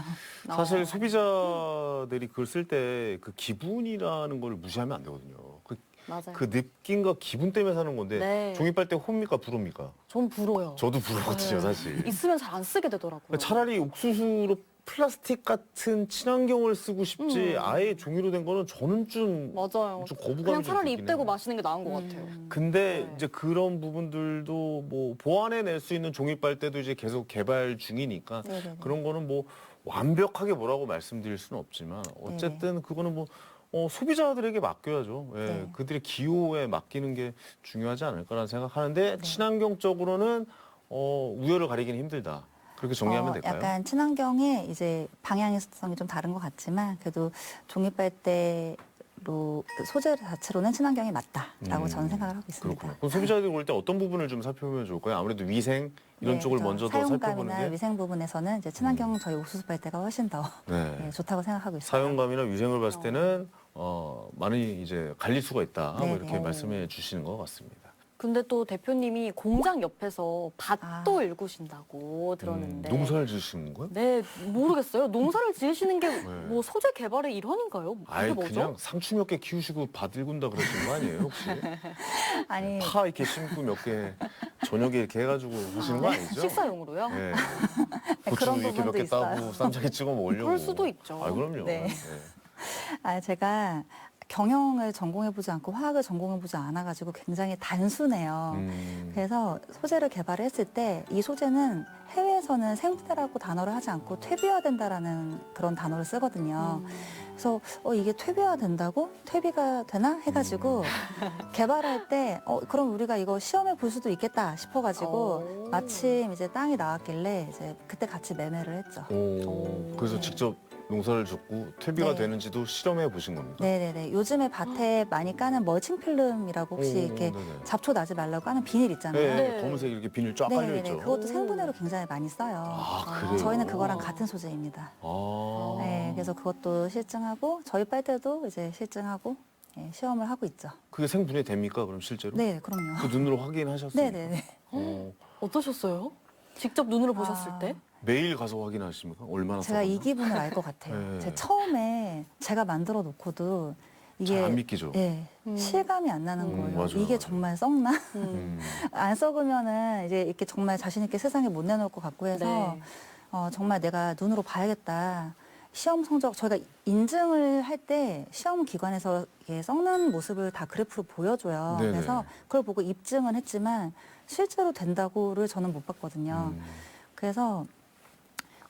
사실 소비자들이 그걸 쓸 때 그 기분이라는 걸 무시하면 안 되거든요. 맞아요. 그 느낌과 기분 때문에 사는 건데 네. 종이 빨대 홈입니까 불호입니까? 전 불어요. 저도 불호거든요, 네. 사실. 있으면 잘 안 쓰게 되더라고요. 차라리 옥수수로 플라스틱 같은 친환경을 쓰고 싶지 아예 종이로 된 거는 저는 좀 맞아요. 거부감이 그냥 좀 차라리 들긴 입 대고 해요. 마시는 게 나은 것 같아요. 근데 네. 이제 그런 부분들도 뭐 보완해낼 수 있는 종이 빨대도 이제 계속 개발 중이니까 네네네. 그런 거는 뭐 완벽하게 뭐라고 말씀드릴 수는 없지만 어쨌든 그거는 뭐 소비자들에게 맡겨야죠. 예, 네. 그들의 기호에 맡기는 게 중요하지 않을까라는 생각하는데 친환경적으로는 우열을 가리기는 힘들다. 그렇게 정리하면 될까요? 약간 친환경의 이제 방향성이 좀 다른 것 같지만 그래도 종이 빨대로 그 소재 자체로는 친환경이 맞다라고 저는 생각을 하고 있습니다. 그렇군요. 그럼 소비자들이 볼 때 어떤 부분을 좀 살펴보면 좋을까요? 아무래도 위생 이런 네, 쪽을 그래서 먼저 더 살펴보는 사용감이나 게 위생 부분에서는 이제 친환경 저희 옥수수 빨대가 훨씬 더 네. 네, 좋다고 생각하고 있어요. 사용감이나 위생을 봤을 때는 많이 이제 갈릴 수가 있다. 뭐 네, 이렇게 네. 말씀해 주시는 것 같습니다. 근데 또 대표님이 공장 옆에서 밭도 아. 일구신다고 들었는데. 농사를 지으시는 거예요? 네, 모르겠어요. 농사를 지으시는 게 네. 뭐 소재 개발의 일환인가요? 아이 그게 뭐죠? 그냥 상추 몇 개 키우시고 밭 일군다 그러시는 거 아니에요 혹시? 아니 파 이렇게 심고 몇 개 저녁에 이렇게 해가지고 하시는 거 아니죠? 식사용으로요? 네. 네, 고추 그런 이렇게 몇 부분도 개 있어요. 따고 쌈장에 찍어 먹으려고. 그럴 수도 있죠. 아 그럼요. 네. 제가 경영을 전공해보지 않고 화학을 전공해보지 않아가지고 굉장히 단순해요. 그래서 소재를 개발했을 때 이 소재는 해외에서는 생분해라고 단어를 하지 않고 퇴비화된다라는 그런 단어를 쓰거든요. 그래서 이게 퇴비화된다고? 퇴비가 되나? 해가지고 개발할 때 그럼 우리가 이거 시험해 볼 수도 있겠다 싶어가지고 오. 마침 이제 땅이 나왔길래 이제 그때 같이 매매를 했죠. 그래서 네. 직접 농사를 짓고 퇴비가 네. 되는지도 실험해 보신 겁니까? 네네네. 요즘에 밭에 많이 까는 멀칭 필름이라고 혹시 이렇게 네네. 잡초 나지 말라고 까는 비닐 있잖아요. 네, 네. 검은색 이렇게 비닐 쫙 깔려 네네네. 있죠. 그것도 생분해로 굉장히 많이 써요. 아 그래요? 저희는 그거랑 같은 소재입니다. 아. 네, 그래서 그것도 실증하고 저희 빨대도 이제 실증하고 시험을 하고 있죠. 그게 생분해 됩니까? 그럼 실제로? 네, 그럼요. 그 눈으로 확인하셨어요? 네네네. 어떠셨어요? 직접 눈으로 보셨을 때? 매일 가서 확인하십니까? 얼마나 제가 이 써봤나? 기분을 알 것 같아요. 네. 제가 처음에 제가 만들어 놓고도 이게 잘 안 믿기죠. 네, 실감이 안 나는 거예요. 맞아요, 이게 맞아요. 정말 썩나? 안 썩으면은 이제 이렇게 정말 자신 있게 세상에 못 내놓을 것 같고 해서 네. 정말 내가 눈으로 봐야겠다. 시험 성적 저희가 인증을 할 때 시험 기관에서 이게 썩는 모습을 다 그래프로 보여줘요. 네네. 그래서 그걸 보고 입증은 했지만 실제로 된다고를 저는 못 봤거든요. 그래서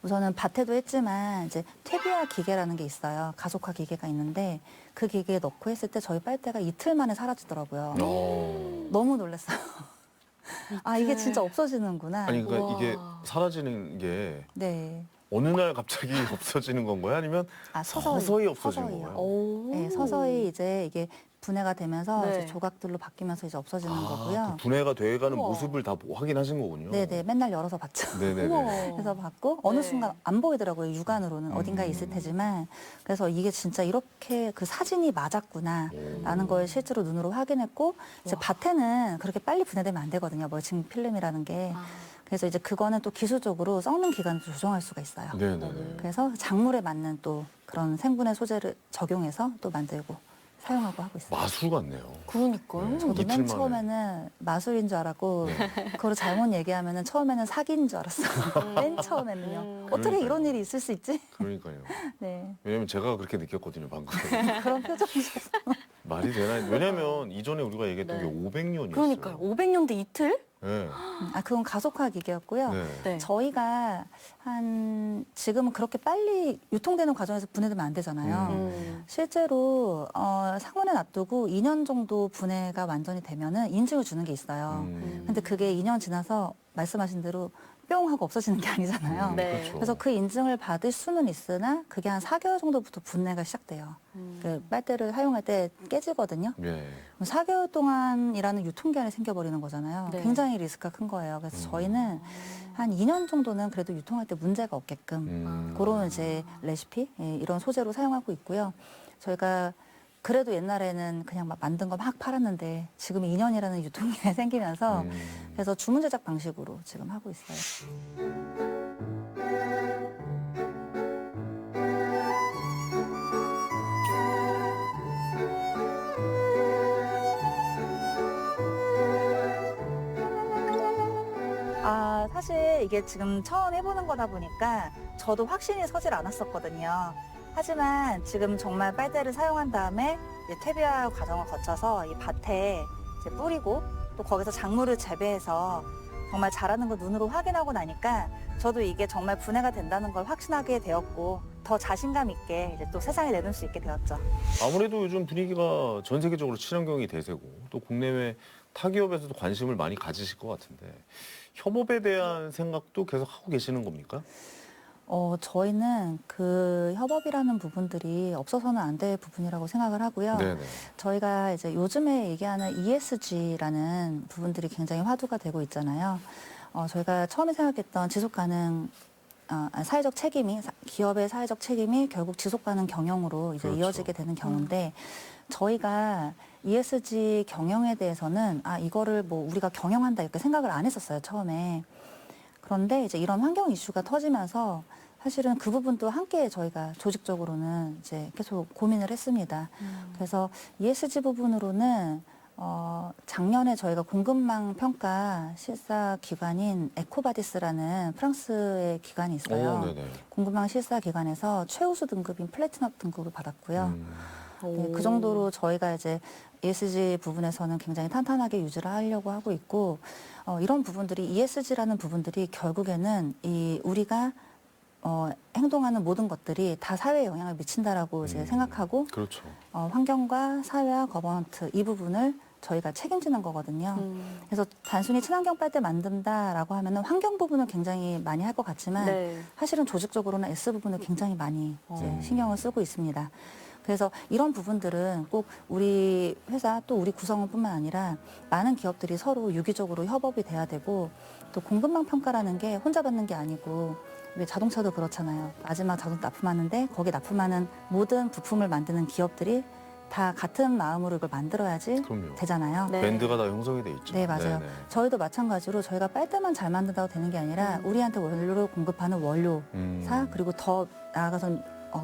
우선은 밭에도 했지만 이제 퇴비화 기계라는 게 있어요. 가속화 기계가 있는데 그 기계에 넣고 했을 때 저희 빨대가 이틀 만에 사라지더라고요. 너무 놀랐어요. 아 이게 진짜 없어지는구나. 아니 그러니까 우와. 이게 사라지는 게 네. 어느 날 갑자기 없어지는 건가요? 아니면 서서히 없어지는 서서히요. 건가요? 오. 네, 서서히 이제 이게 분해가 되면서 네. 이제 조각들로 바뀌면서 이제 없어지는 그 거고요. 분해가 돼가는 우와. 모습을 다 확인하신 거군요. 네네, 맨날 열어서 봤죠. 네네네. 우와. 그래서 봤고 어느 네. 순간 안 보이더라고요. 육안으로는 어딘가에 있을 테지만 그래서 이게 진짜 이렇게 그 사진이 맞았구나라는 걸 실제로 눈으로 확인했고 이제 와. 밭에는 그렇게 빨리 분해되면 안 되거든요. 멀칭 필름이라는 게. 아. 그래서 이제 그거는 또 기술적으로 썩는 기간을 조정할 수가 있어요. 네네네. 그래서 작물에 맞는 또 그런 생분해 소재를 적용해서 또 만들고 사용하고 하고 있어요. 마술 같네요. 그러니까요. 네. 저도 이틀 맨 만에. 처음에는 마술인 줄 알았고 네. 그걸 잘못 얘기하면은 처음에는 사기인 줄 알았어요. 맨 처음에는요. 어떻게 그러니까요. 이런 일이 있을 수 있지? 그러니까요. 네. 왜냐면 제가 그렇게 느꼈거든요, 방금. 그런 표정이셔서. 말이 되나? 왜냐면 이전에 우리가 얘기했던 네. 게 500년이었어요. 그러니까요. 500년대 이틀? 네. 그건 가속화 기계였고요. 네. 네. 저희가 지금은 그렇게 빨리 유통되는 과정에서 분해되면 안 되잖아요. 실제로 상온에 놔두고 2년 정도 분해가 완전히 되면은 인증을 주는 게 있어요. 근데 그게 2년 지나서 말씀하신 대로 뿅 하고 없어지는 게 아니잖아요. 네. 그렇죠. 그래서 그 인증을 받을 수는 있으나 그게 한 4개월 정도부터 분해가 시작돼요. 그 빨대를 사용할 때 깨지거든요. 네. 4개월 동안이라는 유통기한이 생겨버리는 거잖아요. 네. 굉장히 리스크가 큰 거예요. 그래서 저희는 한 2년 정도는 그래도 유통할 때 문제가 없게끔 그런 이제 레시피 이런 소재로 사용하고 있고요. 저희가 그래도 옛날에는 그냥 막 만든 거 막 팔았는데 지금 2년이라는 유통기한이 생기면서 그래서 주문 제작 방식으로 지금 하고 있어요. 사실 이게 지금 처음 해보는 거다 보니까 저도 확신이 서질 않았었거든요. 하지만 지금 정말 빨대를 사용한 다음에 이제 퇴비화 과정을 거쳐서 이 밭에 이제 뿌리고 또 거기서 작물을 재배해서 정말 자라는 걸 눈으로 확인하고 나니까 저도 이게 정말 분해가 된다는 걸 확신하게 되었고 더 자신감 있게 이제 또 세상에 내놓을 수 있게 되었죠. 아무래도 요즘 분위기가 전 세계적으로 친환경이 대세고 또 국내외 타 기업에서도 관심을 많이 가지실 것 같은데 협업에 대한 생각도 계속 하고 계시는 겁니까? 저희는 그 협업이라는 부분들이 없어서는 안 될 부분이라고 생각을 하고요. 네네. 저희가 이제 요즘에 얘기하는 ESG라는 부분들이 굉장히 화두가 되고 있잖아요. 저희가 처음에 생각했던 지속 가능 사회적 책임이 기업의 사회적 책임이 결국 지속 가능 경영으로 이제 그렇죠. 이어지게 되는 경우인데 저희가 ESG 경영에 대해서는 이거를 뭐 우리가 경영한다 이렇게 생각을 안 했었어요, 처음에. 그런데 이제 이런 환경 이슈가 터지면서 사실은 그 부분도 함께 저희가 조직적으로는 이제 계속 고민을 했습니다. 그래서 ESG 부분으로는 작년에 저희가 공급망 평가 실사 기관인 에코바디스라는 프랑스의 기관이 있어요. 네네. 공급망 실사 기관에서 최우수 등급인 플래티넘 등급을 받았고요. 네, 그 오. 정도로 저희가 이제 ESG 부분에서는 굉장히 탄탄하게 유지를 하려고 하고 있고 이런 부분들이 ESG라는 부분들이 결국에는 우리가 행동하는 모든 것들이 다 사회에 영향을 미친다라고 이제 생각하고 그렇죠. 환경과 사회와 거버넌트 이 부분을 저희가 책임지는 거거든요. 그래서 단순히 친환경 빨대 만든다라고 하면은 환경 부분을 굉장히 많이 할 것 같지만 네. 사실은 조직적으로는 S 부분을 굉장히 많이 이제 신경을 쓰고 있습니다. 그래서 이런 부분들은 꼭 우리 회사 또 우리 구성원뿐만 아니라 많은 기업들이 서로 유기적으로 협업이 돼야 되고 또 공급망 평가라는 게 혼자 받는 게 아니고 왜 자동차도 그렇잖아요. 마지막 자동차 납품하는데 거기 납품하는 모든 부품을 만드는 기업들이 다 같은 마음으로 이걸 만들어야지 그럼요. 되잖아요. 네. 밴드가 다 형성이 돼 있죠. 네, 맞아요. 네네. 저희도 마찬가지로 저희가 빨대만 잘 만든다고 되는 게 아니라 우리한테 원료를 공급하는 원료사 그리고 더 나아가서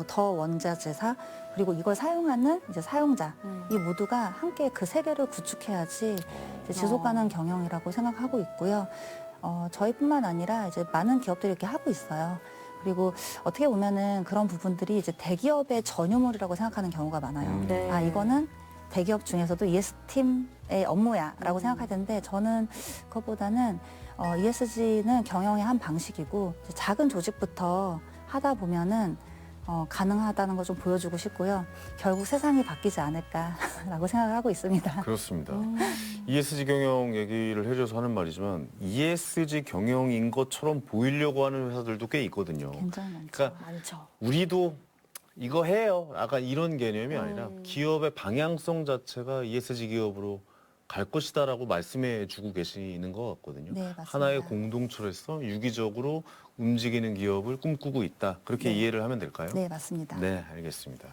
더 원자재사 그리고 이걸 사용하는 이제 사용자 이 모두가 함께 그 세계를 구축해야지 이제 지속 가능 경영이라고 생각하고 있고요. 저희뿐만 아니라 이제 많은 기업들이 이렇게 하고 있어요. 그리고 어떻게 보면은 그런 부분들이 이제 대기업의 전유물이라고 생각하는 경우가 많아요. 네. 이거는 대기업 중에서도 ES팀의 업무야라고 생각할 텐데 저는 그것보다는 ESG는 경영의 한 방식이고 이제 작은 조직부터 하다 보면은 가능하다는 걸 좀 보여주고 싶고요. 결국 세상이 바뀌지 않을까라고 생각을 하고 있습니다. 그렇습니다. ESG 경영 얘기를 해줘서 하는 말이지만 ESG 경영인 것처럼 보이려고 하는 회사들도 꽤 있거든요. 굉장히 많죠. 그러니까 많죠. 우리도 이거 해요. 약간 이런 개념이 아니라 기업의 방향성 자체가 ESG 기업으로 갈 것이다라고 말씀해 주고 계시는 것 같거든요. 네, 맞습니다. 하나의 공동체로서 유기적으로 움직이는 기업을 꿈꾸고 있다. 그렇게 이해를 하면 될까요? 네, 맞습니다. 네, 알겠습니다.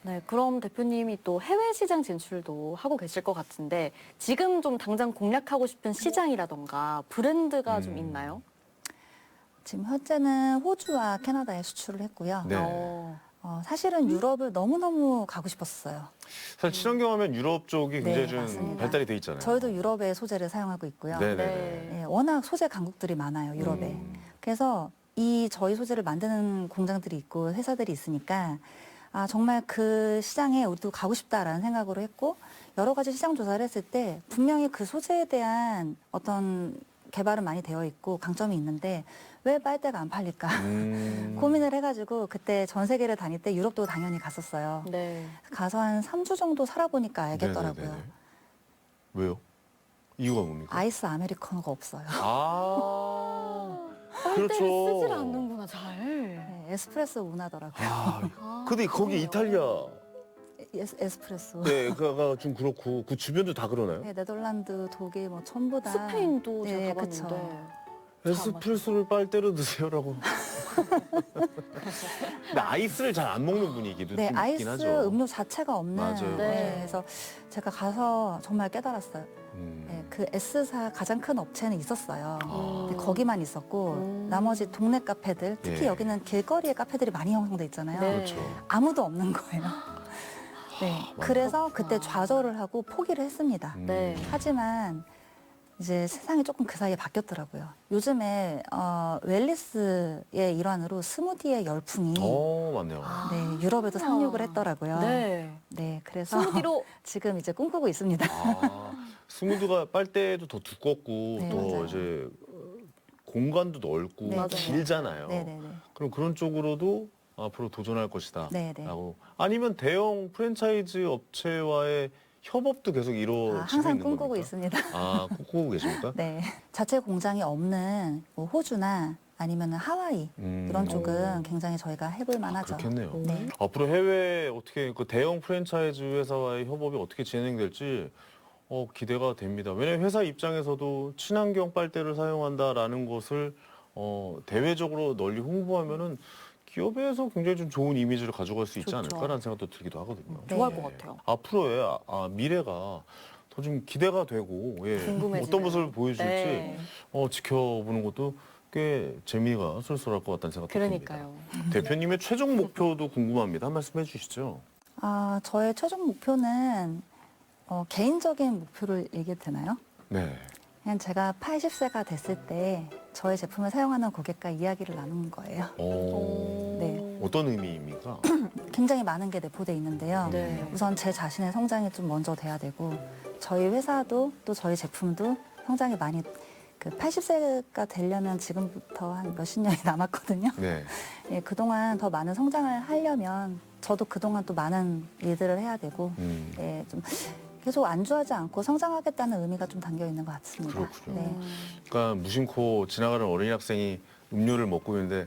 네, 그럼 대표님이 또 해외 시장 진출도 하고 계실 것 같은데 지금 좀 당장 공략하고 싶은 시장이라던가 브랜드가 좀 있나요? 지금 현재는 호주와 캐나다에 수출을 했고요. 네. 사실은 유럽을 너무너무 가고 싶었어요. 사실 친환경 하면 유럽 쪽이 네, 굉장히 좀 맞습니다. 발달이 돼 있잖아요. 저희도 유럽의 소재를 사용하고 있고요. 네네네. 예, 워낙 소재 강국들이 많아요, 유럽에. 그래서 이 저희 소재를 만드는 공장들이 있고 회사들이 있으니까 정말 그 시장에 우리도 가고 싶다라는 생각으로 했고 여러 가지 시장 조사를 했을 때 분명히 그 소재에 대한 어떤 개발은 많이 되어 있고 강점이 있는데 왜 빨대가 안 팔릴까 고민을 해가지고 그때 전 세계를 다닐 때 유럽도 당연히 갔었어요. 네. 가서 한 3주 정도 살아보니까 알겠더라고요. 네네네네. 왜요? 이유가 뭡니까? 아이스 아메리카노가 없어요. 빨대를 그렇죠. 쓰질 않는구나, 잘. 네, 에스프레소 문화더라고요. 근데 거기 이탈리아 에스프레소. 네, 그가 좀 그렇고 그 주변도 다 그러나요? 네, 네덜란드, 독일 뭐 전부 다. 스페인도 네, 제가 그쵸. 가봤는데. 에스프레소를 빨대로 드세요라고. 근데 아이스를 잘 안 먹는 분위기도 네, 좀 아이스 있긴 하죠. 음료 자체가 없는. 맞아요. 네. 그래서 제가 가서 정말 깨달았어요. 네, 그 S사 가장 큰 업체는 있었어요. 근데 거기만 있었고 나머지 동네 카페들, 특히 예. 여기는 길거리에 카페들이 많이 형성돼 있잖아요. 네. 그렇죠. 아무도 없는 거예요. 네, 그래서 그때 그렇구나. 좌절을 하고 포기를 했습니다. 네. 하지만 이제 세상이 조금 그 사이에 바뀌었더라고요. 요즘에 웰리스의 일환으로 스무디의 열풍이 맞네요. 네, 유럽에도 상륙을 했더라고요. 네. 네, 그래서 스무디로 지금 이제 꿈꾸고 있습니다. 스무드가 빨대도 더 두껍고 네, 또 맞아요. 이제 공간도 넓고 네, 맞아요. 길잖아요. 네네네. 그럼 그런 쪽으로도 앞으로 도전할 것이다. 네네. 라고. 아니면 대형 프랜차이즈 업체와의 협업도 계속 이루어지고 항상 있는 꿈꾸고 겁니까? 있습니다. 꿈꾸고 계십니까? 네, 자체 공장이 없는 뭐 호주나 아니면 하와이 이런 쪽은 굉장히 저희가 해볼 만하죠. 그렇겠네요. 네. 앞으로 해외 어떻게 그 대형 프랜차이즈 회사와의 협업이 어떻게 진행될지 기대가 됩니다. 왜냐하면 회사 입장에서도 친환경 빨대를 사용한다라는 것을 대외적으로 널리 홍보하면은 기업에서 굉장히 좀 좋은 이미지를 가져갈 수 있지 좋죠. 않을까라는 생각도 들기도 하거든요. 네. 좋아할 것 같아요. 앞으로의 미래가 더 좀 기대가 되고 궁금해지네요. 어떤 모습을 보여줄지 네. 지켜보는 것도 꽤 재미가 쏠쏠할 것 같다는 생각도 그러니까요. 듭니다. 대표님의 최종 목표도 궁금합니다. 한 말씀 해주시죠. 저의 최종 목표는 개인적인 목표를 얘기해도 되나요? 네. 그냥 제가 80세가 됐을 때 저의 제품을 사용하는 고객과 이야기를 나누는 거예요. 네. 어떤 의미입니까? 굉장히 많은 게 내포돼 있는데요. 네. 우선 제 자신의 성장이 좀 먼저 돼야 되고 저희 회사도 또 저희 제품도 성장이 많이 80세가 되려면 지금부터 한 몇십 년이 남았거든요. 네. 예, 그동안 더 많은 성장을 하려면 저도 그동안 또 많은 일들을 해야 되고 예, 좀 계속 안주하지 않고 성장하겠다는 의미가 좀 담겨 있는 것 같습니다. 그렇군요. 네. 그러니까 무심코 지나가는 어린이 학생이 음료를 먹고 있는데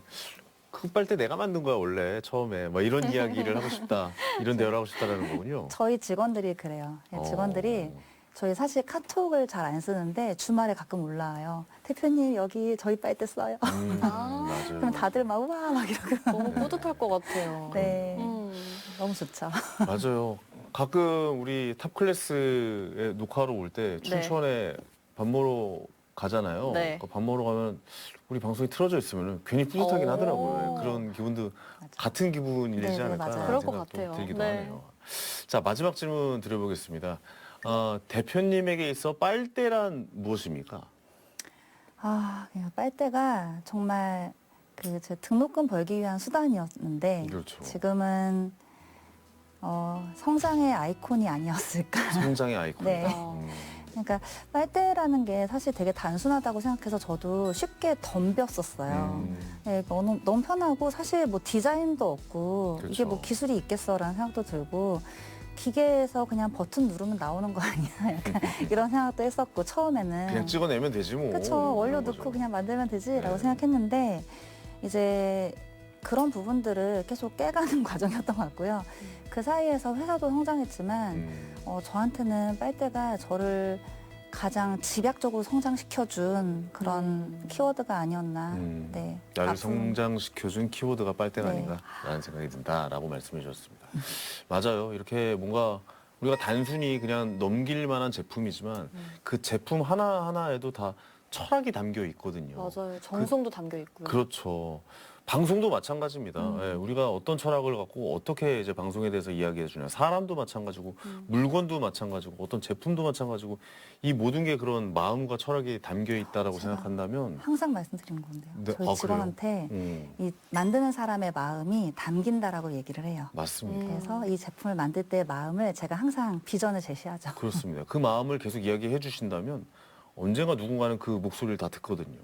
그 빨대 내가 만든 거야 원래 처음에 막 이런 이야기를 하고 싶다 이런 대화를 하고 싶다라는 거군요. 저희 직원들이 그래요. 예, 직원들이 저희 사실 카톡을 잘 안 쓰는데 주말에 가끔 올라와요. 대표님 여기 저희 빨대 써요. 맞아요. 그럼 다들 막 우와 막 이러고. 너무 뿌듯할 것 같아요. 네, 음. 너무 좋죠. 맞아요. 가끔 우리 탑클래스에 녹화하러 올 때 춘천에 밥 먹으러 가잖아요. 네. 밥 먹으러 가면 우리 방송이 틀어져 있으면 괜히 뿌듯하긴 오. 하더라고요. 그런 기분도 같은 기분이지 네, 네, 않을까 맞아요. 그럴 것 생각도 같아요. 들기도 네. 하네요. 자, 마지막 질문 드려보겠습니다. 대표님에게 있어 빨대란 무엇입니까? 그냥 빨대가 정말 제 등록금 벌기 위한 수단이었는데 그렇죠. 지금은 성장의 아이콘이 아니었을까. 성장의 아이콘. 네. 어. 그러니까 빨대라는 게 사실 되게 단순하다고 생각해서 저도 쉽게 덤볐었어요. 네, 너무 편하고 사실 뭐 디자인도 없고 그렇죠. 이게 뭐 기술이 있겠어라는 생각도 들고 기계에서 그냥 버튼 누르면 나오는 거 아니야? 약간 이런 생각도 했었고 처음에는 그냥 찍어내면 되지 뭐. 그렇죠. 원료 그런 넣고 거죠. 그냥 만들면 되지라고 네. 생각했는데 이제 그런 부분들을 계속 깨가는 과정이었던 것 같고요. 그 사이에서 회사도 성장했지만 저한테는 빨대가 저를 가장 집약적으로 성장시켜준 그런 키워드가 아니었나. 네. 나를 앞으로- 성장시켜준 키워드가 빨대가 네. 아닌가라는 생각이 든다라고 말씀해 주셨습니다. 맞아요. 이렇게 뭔가 우리가 단순히 그냥 넘길 만한 제품이지만 그 제품 하나하나에도 다 철학이 담겨 있거든요. 맞아요. 정성도 담겨 있고요. 그렇죠. 방송도 마찬가지입니다. 예, 우리가 어떤 철학을 갖고 어떻게 이제 방송에 대해서 이야기해 주냐. 사람도 마찬가지고 물건도 마찬가지고 어떤 제품도 마찬가지고 이 모든 게 그런 마음과 철학이 담겨 있다라고 생각한다면 항상 말씀드리는 건데요. 네, 저희 아, 직원한테 그래요? 이 만드는 사람의 마음이 담긴다라고 얘기를 해요. 맞습니다. 그래서 이 제품을 만들 때의 마음을 제가 항상 비전을 제시하죠. 그렇습니다. 그 마음을 계속 이야기해 주신다면 언젠가 누군가는 그 목소리를 다 듣거든요.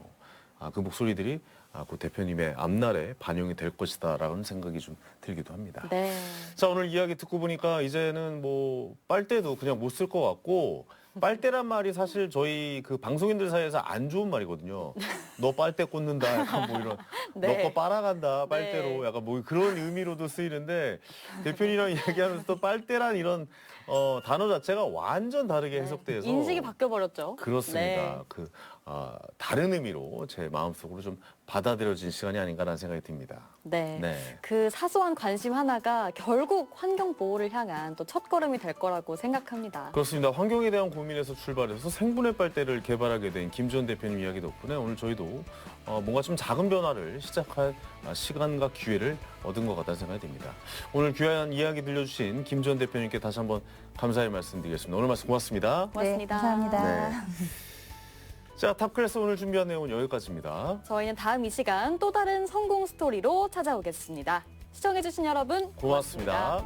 그 목소리들이 그 대표님의 앞날에 반영이 될 것이다라는 생각이 좀 들기도 합니다. 네. 자, 오늘 이야기 듣고 보니까 이제는 뭐 빨대도 그냥 못 쓸 것 같고 빨대란 말이 사실 저희 그 방송인들 사이에서 안 좋은 말이거든요. 너 빨대 꽂는다, 약간 뭐 이런 네. 너 거 빨아간다 빨대로 네. 약간 뭐 그런 의미로도 쓰이는데 대표님이랑 이야기하면서 또 빨대란 이런 단어 자체가 완전 다르게 해석돼서 인식이 바뀌어 버렸죠. 그렇습니다. 네. 다른 의미로 제 마음속으로 좀 받아들여진 시간이 아닌가라는 생각이 듭니다. 네. 네. 그 사소한 관심 하나가 결국 환경 보호를 향한 또 첫걸음이 될 거라고 생각합니다. 그렇습니다. 환경에 대한 고민에서 출발해서 생분해 빨대를 개발하게 된 김지원 대표님 이야기 덕분에 오늘 저희도 뭔가 좀 작은 변화를 시작할 시간과 기회를 얻은 것 같다는 생각이 듭니다. 오늘 귀한 이야기 들려주신 김지원 대표님께 다시 한번 감사의 말씀드리겠습니다. 오늘 말씀 고맙습니다. 고맙습니다. 네, 감사합니다. 네. 자, 탑클래스 오늘 준비한 내용은 여기까지입니다. 저희는 다음 이 시간 또 다른 성공 스토리로 찾아오겠습니다. 시청해주신 여러분 고맙습니다.